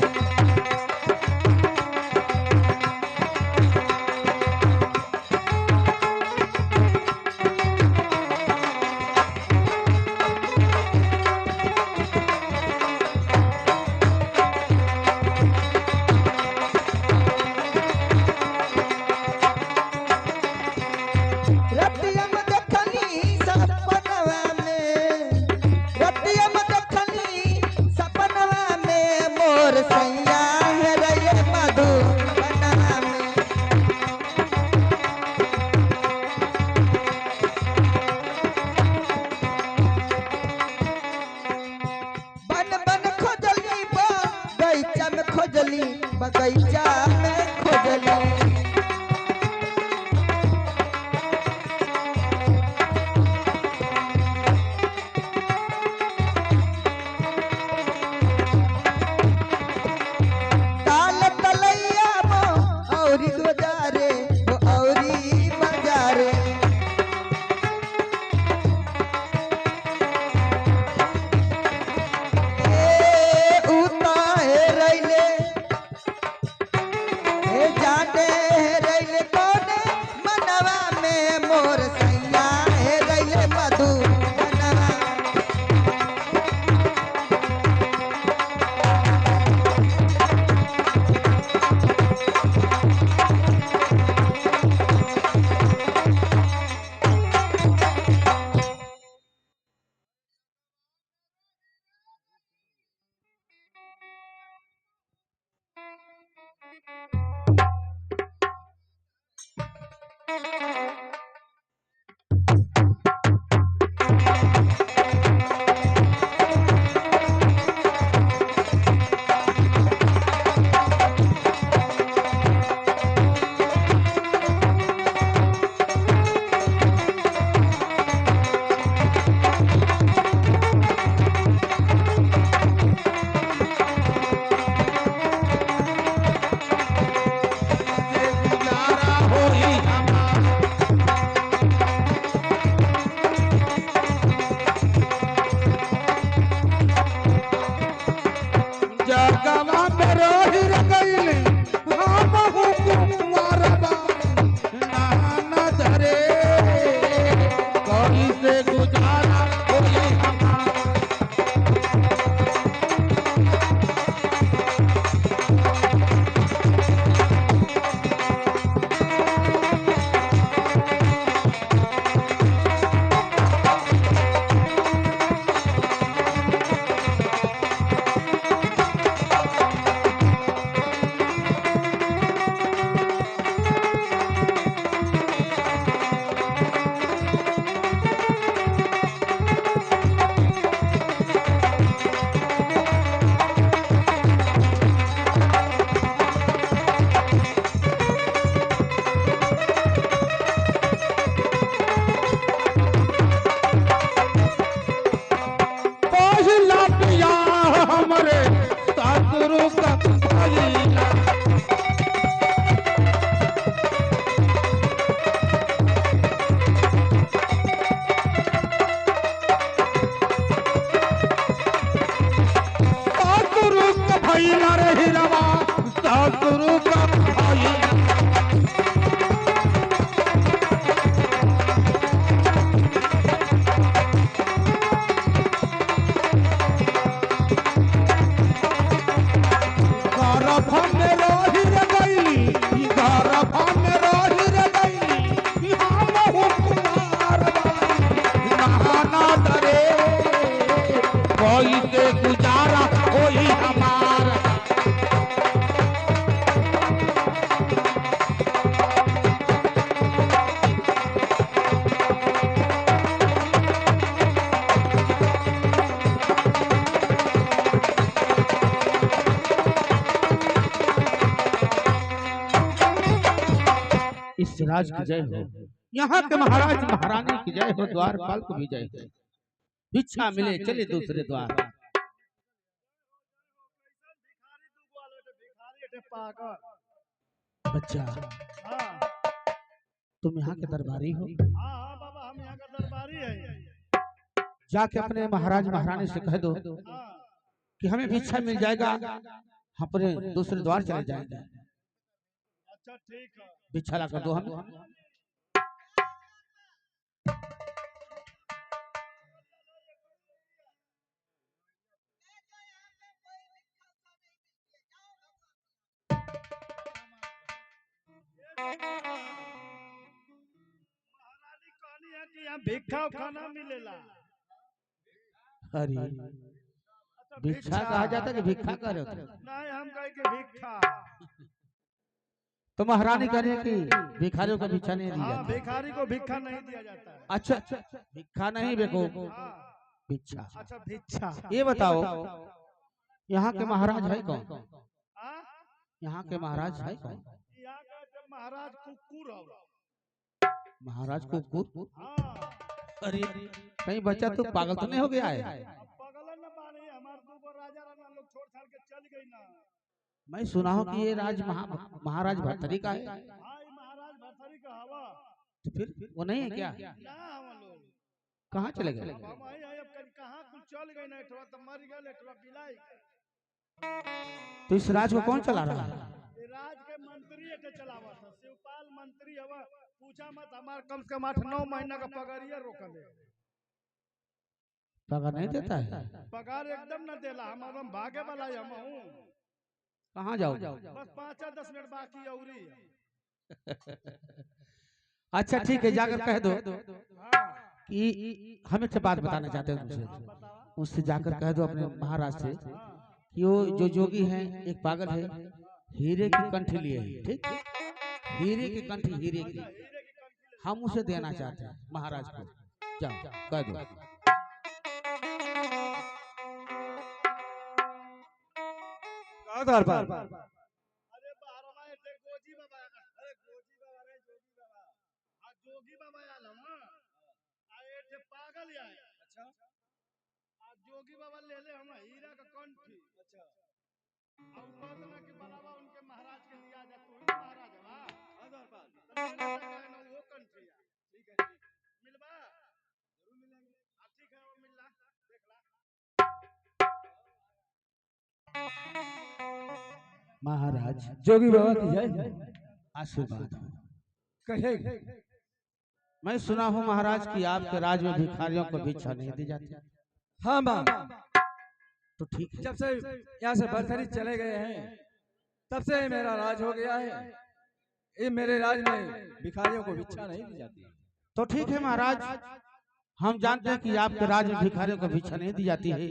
रतिया में देखनी सपनवा में, रतिया में देखनी सपनवा में, मोर सैया है रैले मधु बनवा में। बन बन खोजली बगैचा में खोजली, बगैचा में खोजली। ताल तलैया मो औरी गुजारे, वो औरी बजारे। ए उता हे रैले, हे जाने हे रैले कोने मनवा में, मोर सैया हे रैले मधु बनवा। से गुजार राज की जय हो, यहाँ के महाराज महारानी की जय हो, द्वारपाल को भी जय हो। भिक्षा मिले चले दूसरे द्वार। बच्चा तुम यहाँ के दरबारी हो? हाँ बाबा, हम यहाँ का दरबारी है। जाके अपने महाराज महारानी से कह दो कि हमें भिक्षा मिल जाएगा, हम अपने दूसरे द्वार चले जाएंगे। अच्छा ठीक है, भिक्षा ला कर दो हमें। महारानी कहनी है कि यहाँ भिक्षा खाना मिलेला। अरे भिक्षा कहा जाता कि भिक्षा करे हो? नहीं, हम कहे कि भिक्षा। तो महारानी कह रही है कि भिखारियों को भिक्षा नहीं दी हाँ, जाती। भिखारी को भिक्षा नहीं दिया जाता है। अच्छा भिक्षा नहीं बेको, हाँ, भिक्षा। अच्छा भिक्षा। ये बताओ यहाँ के महाराज है कौन? हाँ? यहाँ के महाराज है कौन? यहाँ का जो महाराज कुकुर हो। महाराज कुकुर? हाँ, अरे कहीं बच्चा तो पागल तो नहीं हो गया है? पागल न बानी, हमारे दो गो राजा राना लोग छोड़ छाड़ के चल गई ना। मैं सुना हूँ कि ये महाराज भर्तरी का है। हाँ, ये महाराज भरथरी का हवा। तो फिर वो नहीं है क्या? ना हम लोग कहाँ चले गए? हम आई अब कहाँ कुछ चल गई ना, थोड़ा तो मर गए, थोड़ा बिलाई। तो इस राज को कौन चला रहा है? ये राज के मंत्री के चलावा था, शिवपाल मंत्री हवा। पूछा मत, हमार कम से कम 8-9 महीना का पगारिया रोकल है। पगार नहीं देता है? पगार एकदम न देला। हम भागे वाला ही हम हूँ। कहाँ जाओ? बस 5-10 मिनट बाकी औरी है। अच्छा ठीक है, जाकर कह दो हाँ, कि हम एक बात बताना चाहते हैं तुमसे। उससे जाकर कह दो अपने महाराज से कि वो जो जोगी हैं एक पागल है, हीरे की कंठी लिए है। ठीक, हीरे की कंठी, हीरे की, हम उसे देना चाहते हैं महाराज को। जाओ कह दो। अरे बारवा एटे गोजी बाबा, अरे गोजी बाबा रे, जोगी बाबा। आ जोगी बाबा आला ना, आ एटे पागल आए। अच्छा, आ जोगी बाबा ले ले हम हीरा का कंठी। अच्छा, अब कहत ना कि बाबा उनके महाराज के लिया जा, तू ही महाराज है। हां दरबार तो ले ले ना वो कंठी। ठीक है, मिलबा जरूर मिलेंगे। आ ठीक है, वो मिलला, देख ला। महाराज जोगी बाबा की जय। आशीर्वाद। कहे मैं सुना हूँ महाराज कि आपके राज में भिखारियों को भिक्षा नहीं दी जाती। हाँ माँ, तो ठीक है, जब से यहाँ से भरथरी चले गए हैं तब से मेरा राज हो गया है। ये मेरे राज में भिखारियों को भिक्षा नहीं दी जाती। तो ठीक है महाराज, हम जानते हैं कि आपके राज में भिखारियों को भिक्षा नहीं दी जाती है,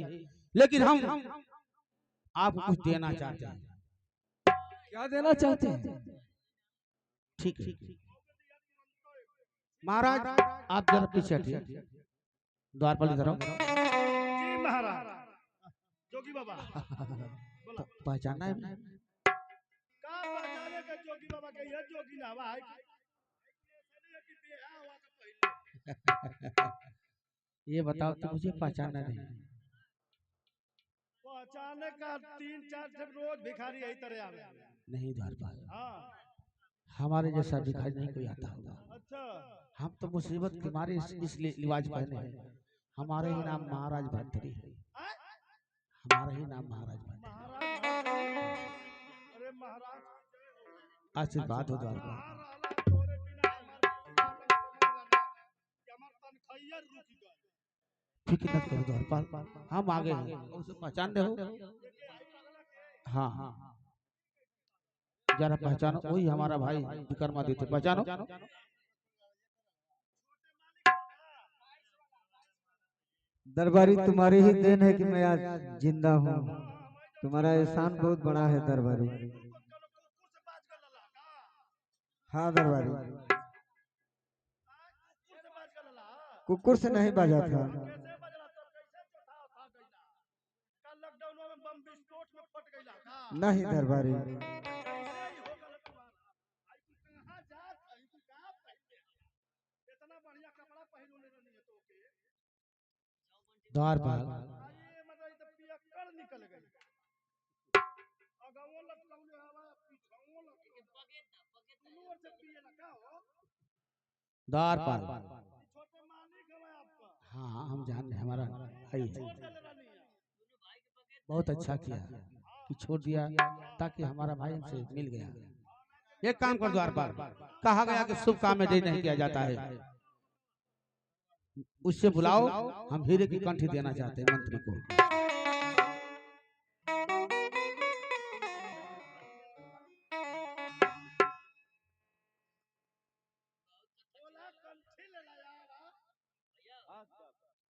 लेकिन हम आपको कुछ देना चाहते हैं। क्या देना चाहते हैं? ठीक है महाराज, आप जरा पीछे हटिए, द्वारपाल इधर आओ। जी महाराज। जोगी बाबा तो पहचाना है? का पहचाने के जोगी बाबा के? ये जोगी ना हवा है कि बियाह हुआ का पहले। ये बताओ तो मुझे पहचाना नहीं। पहचाने का 3-4 जब रोज भिखारी यही तरह आ रहे। नहीं द्वारपाल, हाँ, हमारे जैसा भिखारी नहीं कोई आता होगा। अच्छा, हम तो मुसीबत के मारे इसलिए लिवाज पहने हैं। हमारा ही नाम महाराज भर्तरी है। हमारा ही नाम महाराज भर्तरी। महाराज। अरे महाराज, आशीर्वाद हो द्वारपाल। तोरे बिना हमार तनखैया रुक गए। फिक्र मत करो द्वारपाल, हम आगे हैं। उसे पहचान रहे हो? हाँ हाँ, जरा पहचानो, वही हमारा भाई विक्रमादित्य, पहचानो। दरबारी तुम्हारी ही देन है कि मैं आज जिंदा हूँ। तुम्हारा एहसान बहुत बड़ा है दरबारी। हाँ दरबारी, कुकुर से नहीं बाजा था। नहीं दरबारी, द्वारपाल ये मतलब इधर पियक्कड़ निकल गई अगावो लटकाउले हवा पीछाओ लटकाउले दोनों ओर से पिए लगा हो द्वारपाल छोटे मालिक हवा आपका हाँ हाँ हम जान रहे हैं, हमारा भाई है। छोड़ दे रानी बहुत अच्छा किया कि छोड़ दिया ताकि हमारा भाई हमसे मिल गया। एक काम कर द्वारपाल, कहा गया कि शुभ काम में देर नहीं किया जाता है, उससे बुलाओ, हम हीरे की कंठी देना चाहते हैं मंत्री को। बोला कंठी ले लाया हां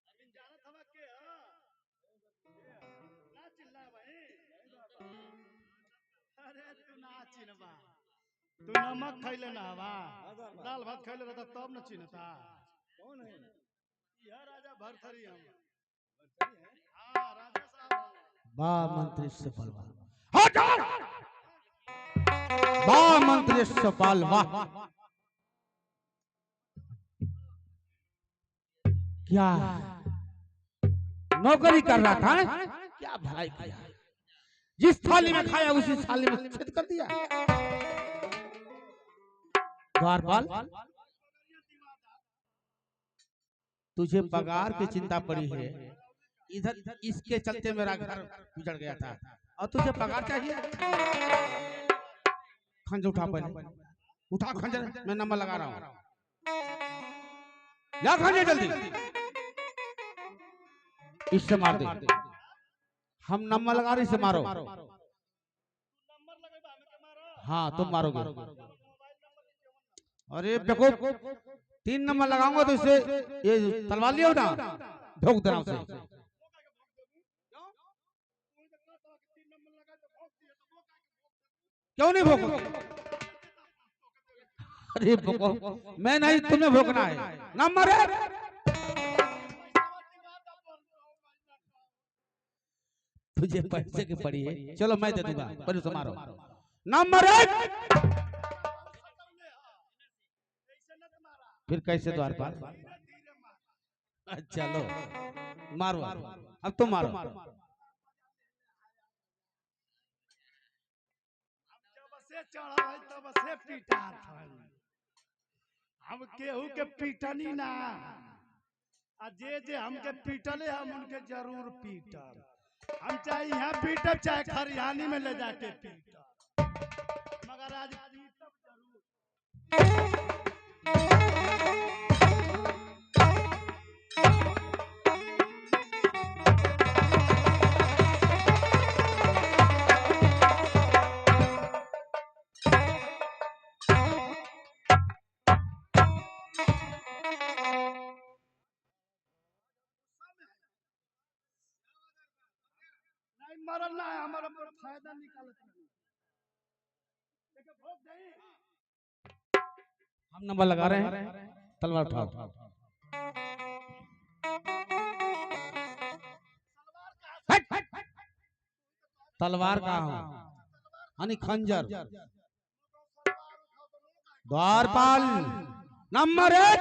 अरविंद जानत हवा के ना चिल्ला भाई अरे तू ना चिन्हबा तू नमक खैले ना हवा दाल भात खैले रहता तब न चिन्हता कौन है यह राजा भरथरी हम भरथरी है हां राजा साहब वाह मंत्री सफल वाह, वाह मंत्री सफल वाह। क्या नौकरी कर रहा था, क्या भलाई किया, जिस थाली में खाया उसी थाली में छेद कर दिया। द्वारपाल तुझे पगार की चिंता पड़ी है, इधर इसके चलते मेरा घर उजड़ गया था और तुझे पगार चाहिए। खंजर उठा, पहले उठा खंजर, मैं नंबर लगा रहा हूँ, ला खंजर जल्दी, इससे मार दे, हम नंबर लगा रहे, इससे मारो। नंबर लगेबा हमें के मारो हाँ तुम मारोगे। अरे देखो 3 नंबर लगाऊंगा तो इससे ये तलवार लियो ना, भोग देना उसे। क्यों नहीं भोग? अरे भोगो, मैं नहीं, तुम्हें भोगना है। नंबर है, तुझे पैसे की पड़ी है, चलो मैं दे दूंगा, पर उसे मारो। नंबर 1 फिर कैसे द्वारपाल? चलो मारो, अब तुम मारो। जब से चढ़ा है तब से पीटा था हम केहू के पीटनी ना आ जे जे हमके पीटले हम उनके जरूर पीटब, हम चाहे यहाँ पीटब चाहे खरियानी में ले जाके पीटब, मगर आज पीटब जरूर। नहीं मरल ना है, हमारा पर फायदा निकालत नहीं लेकिन भोग नहीं हम नंबर लगा रहे हैं, तलवार उठाओ। तलवार कहाँ हो? यानी खंजर। द्वारपाल नंबर 1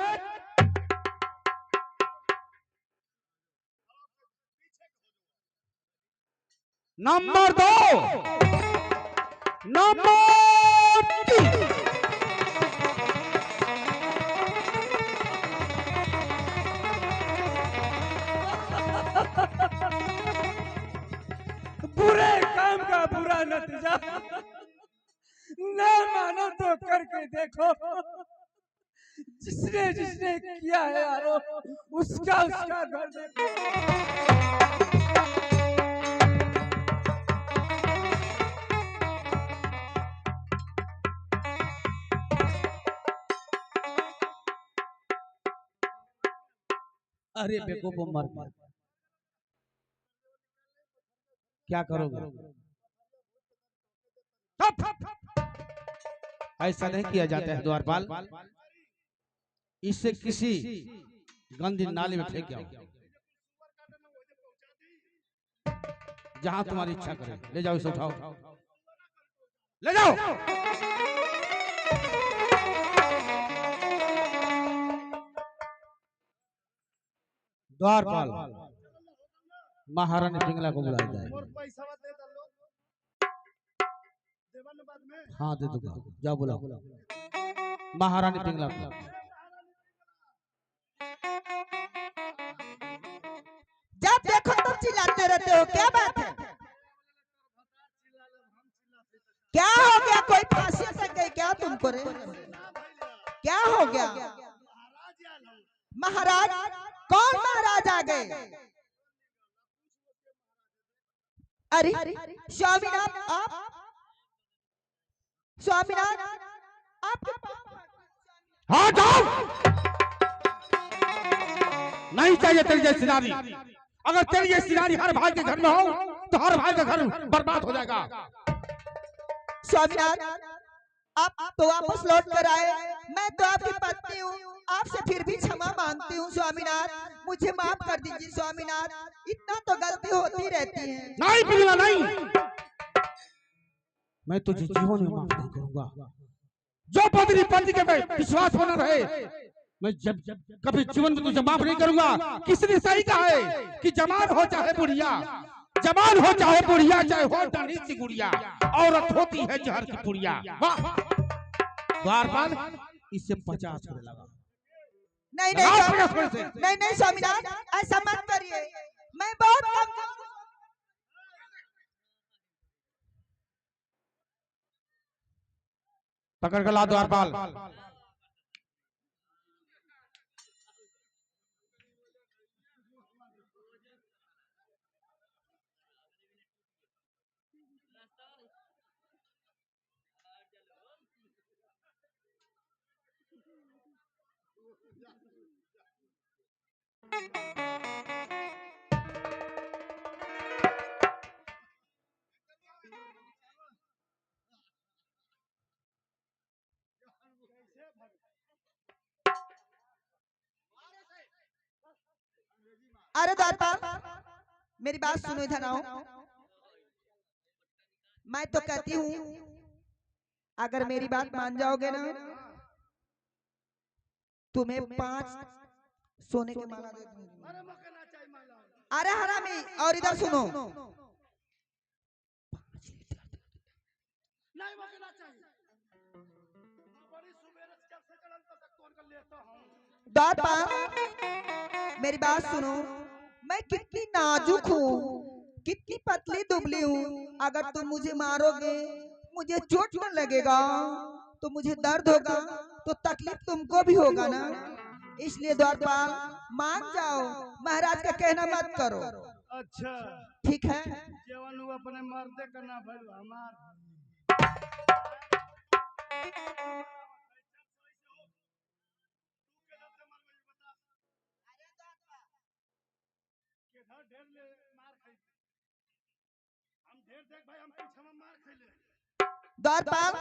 नंबर 2 नंबर 3 बुरे काम का बुरा नतीजा, ना मानो तो करके देखो, जिसने जिसने किया है यारो उसका उसका घर देखो। अरे बेको को मर गया, क्या करोगे? ऐसा नहीं किया जाता है द्वारपाल, इससे किसी गंदी नाली में फेंक जाओ, जहां तुम्हारी इच्छा करे, ले जाओ इसे, उठाओ ले जाओ। द्वारपाल महारानी पिंगला को बुलाया जाए। और पैसा दे दलो देवन बाद में। हाँ दे दूंगा, जाओ बुलाओ महारानी पिंगला को। जब देखो तुम चिल्लाते रहते हो, क्या बात है? क्या हो गया? कोई फांसी तक गई क्या तुमको रे? क्या हो गया? महाराज? कौन महाराज आ गए? अरे स्वामीनाथ, आप स्वामीनाथ आपके हाँ जाओ, नहीं चाहिए तेरी जैसी नारी। अगर तेरी जैसी नारी हर भाई के घर में हो तो हर भाई का घर बर्बाद हो जाएगा। स्वामीनाथ, आप तो वापस लौट कर आए। मैं तो आपकी पत्नी हूँ, आपसे फिर भी क्षमा मांगती हूँ स्वामीनाथ। मुझे माफ कर दीजिए स्वामीनाथ, इतना तो गलती होती रहती है। नहीं पिंगला नहीं, मैं तुझे जीवन में माफ नहीं करूंगा। जो पत्नी पति के विश्वास बना रहे, मैं जब कभी जीवन में तुझे माफ नहीं करूंगा। किसने सही कहा है कि जवान हो चाहे बुढ़िया, जवान हो चाहे बुढ़िया, चाहे हो डाली सी गुड़िया, औरत होती है जहर की पुड़िया। वाह, द्वारपाल इससे 50 रुपए लगा। नहीं नहीं नहीं नहीं स्वामीनाथ, ऐसा मत करिए, मैं बहुत कम। पकड़ कर ला द्वारपाल। अरे द्वारपाल, मेरी बात सुनो, इधर आओ। मैं तो कहती हूँ अगर मेरी बात मान जाओगे ना, तुम्हें 5 सोने के माला दे दूंगी। अरे हरामी, और इधर सुनो, नहीं मकना चाहिए। बड़ी सुबेरे जब से चलन तक तोड़ कर लेता हूं। द्वारपाल मेरी बात सुनो, मैं कितनी नाजुक हूँ, कितनी पतली दुबली हूँ। अगर तुम मुझे मारोगे, मुझे चोट न लगेगा तो मुझे दर्द होगा, तो तकलीफ तुमको भी होगा ना। इसलिए द्वारपाल मान जाओ, महाराज का कहना मत करो। अच्छा ठीक है? जवान हुआ अपने मर्दे का ना भाई हमार द्वारपाल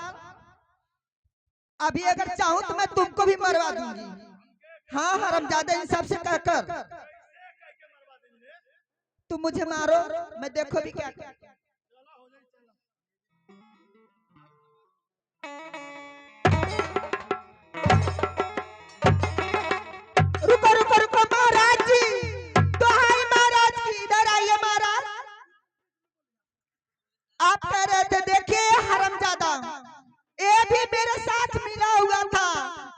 अभी अगर चाहूं तो मैं तुमको भी मरवा दूंगी। हाँ हरामजादा, इन सब से कहकर तुम मुझे मारो, मैं देखो भी क्या कर। रुको रुको रुको महाराज जी, दोहाई महाराज की, इधर आइए महाराज। आप कह रहे थे देखिए हरामजादा, ये भी मेरे साथ मिला हुआ था,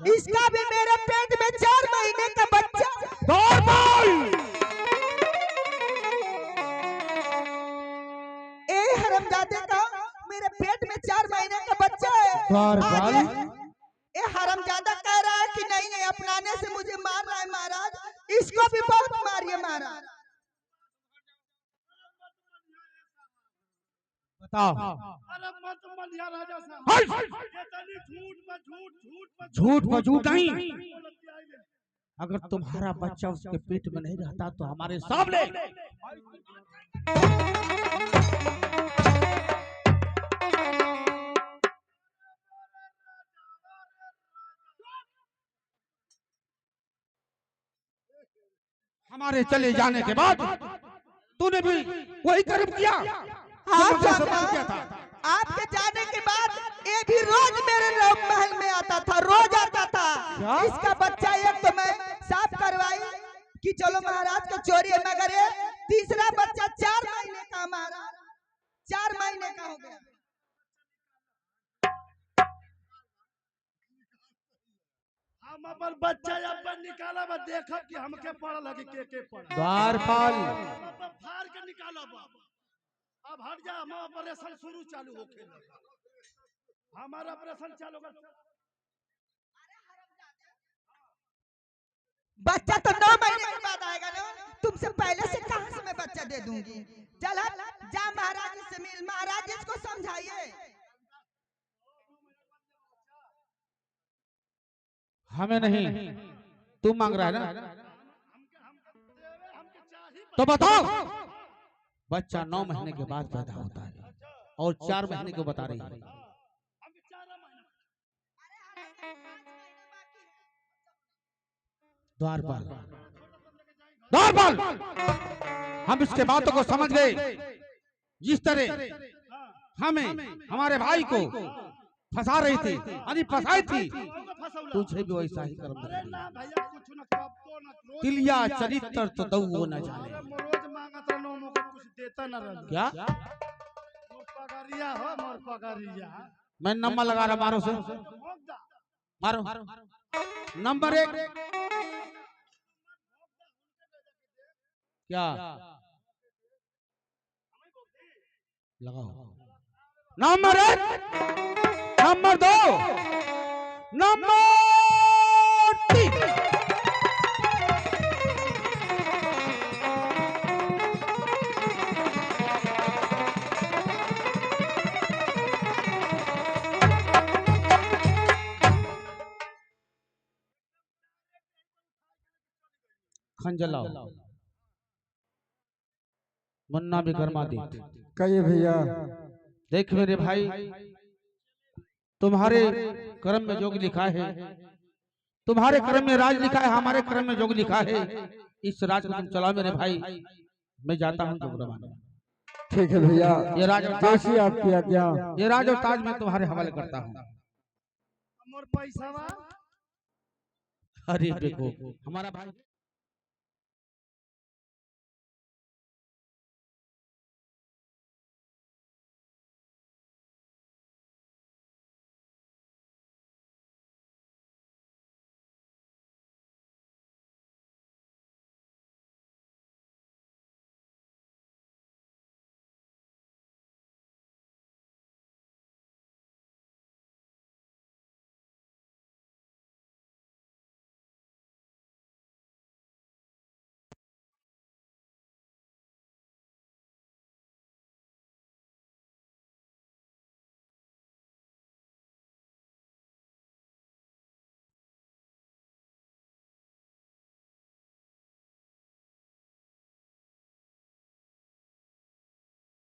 इसका भी मेरे पेट में 4 महीने का बच्चा। ए हरामजादे का मेरे पेट में 4 महीने का बच्चा है। ये हरामजादा कह रहा है कि नहीं नहीं, अपनाने से मुझे मार रहा है महाराज, इसको भी बहुत मारिए महाराज। बताओ। अरे मत मनिया राजा साहब, ये तनी झूठ पर झूठ नहीं। अगर तुम्हारा बच्चा उसके पेट में नहीं रहता तो हमारे सामने हमारे चले जाने के बाद तूने भी वही कर्म किया। हाँ था। आपके जाने के बाद ये भी रोज मेरे लोग महल में आता था, रोज आता था। इसका बच्चा एक तो मैं साफ करवाई कि चलो महाराज का चोरी है, मगर ये तीसरा बच्चा 4 महीने का हमारा 4 महीने का हो गया। हम अपन बच्चा अपन निकाला बा देखब कि हमके पढ़ लगे के पढ़ द्वारपाल अब फाड़ के निकाला बा। अब हट जा हम ऑपरेशन शुरू चालू होके हमारा ऑपरेशन चालू कर। बच्चा तो 9 महीने के बाद आएगा ना, तुमसे पहले से कहां से मैं बच्चा दे दूंगी। चल जा महाराज से मिल, महाराज इसको समझाइए। हमें नहीं, तू मांग रहा है ना, तो बताओ। बच्चा 9 महीने के बाद पैदा होता है और 4 महीने को बता रही है। द्वारपाल द्वारपाल, हम इसके बातों को समझ गए। जिस तरह हमें हमारे भाई को फंसा रही थी, यानी फंसाई थी, तुझे भी वैसा ही कर्म किलिया चरित्र तो दऊ वो न जाने। रोज मांगत रहनो मुझे कुछ देता न रहनो। क्या पगारिया हो मोर पगारिया। मैं नंबर लगा रहा, मारो से मारो। नंबर 1 क्या लगाओ। Number 1, number 2, number 3। खंजर लाओ। मुन्ना विक्रमादित्य, कहिए भैया। देख मेरे भाई, तुम्हारे कर्म में जोग लिखा है, तुम्हारे कर्म में राज लिखा है, हमारे कर्म में जोग लिखा है। इस राज को तुम चलाओ मेरे भाई, मैं जाता हूँ जोग रवाना। ठीक है भैया, ये राज और ताज, जैसी आपकी आज्ञा। ये राज और ताज मैं तुम्हारे हवाले करता हूँ। मोर पैसा अरे देखो हमारा भाई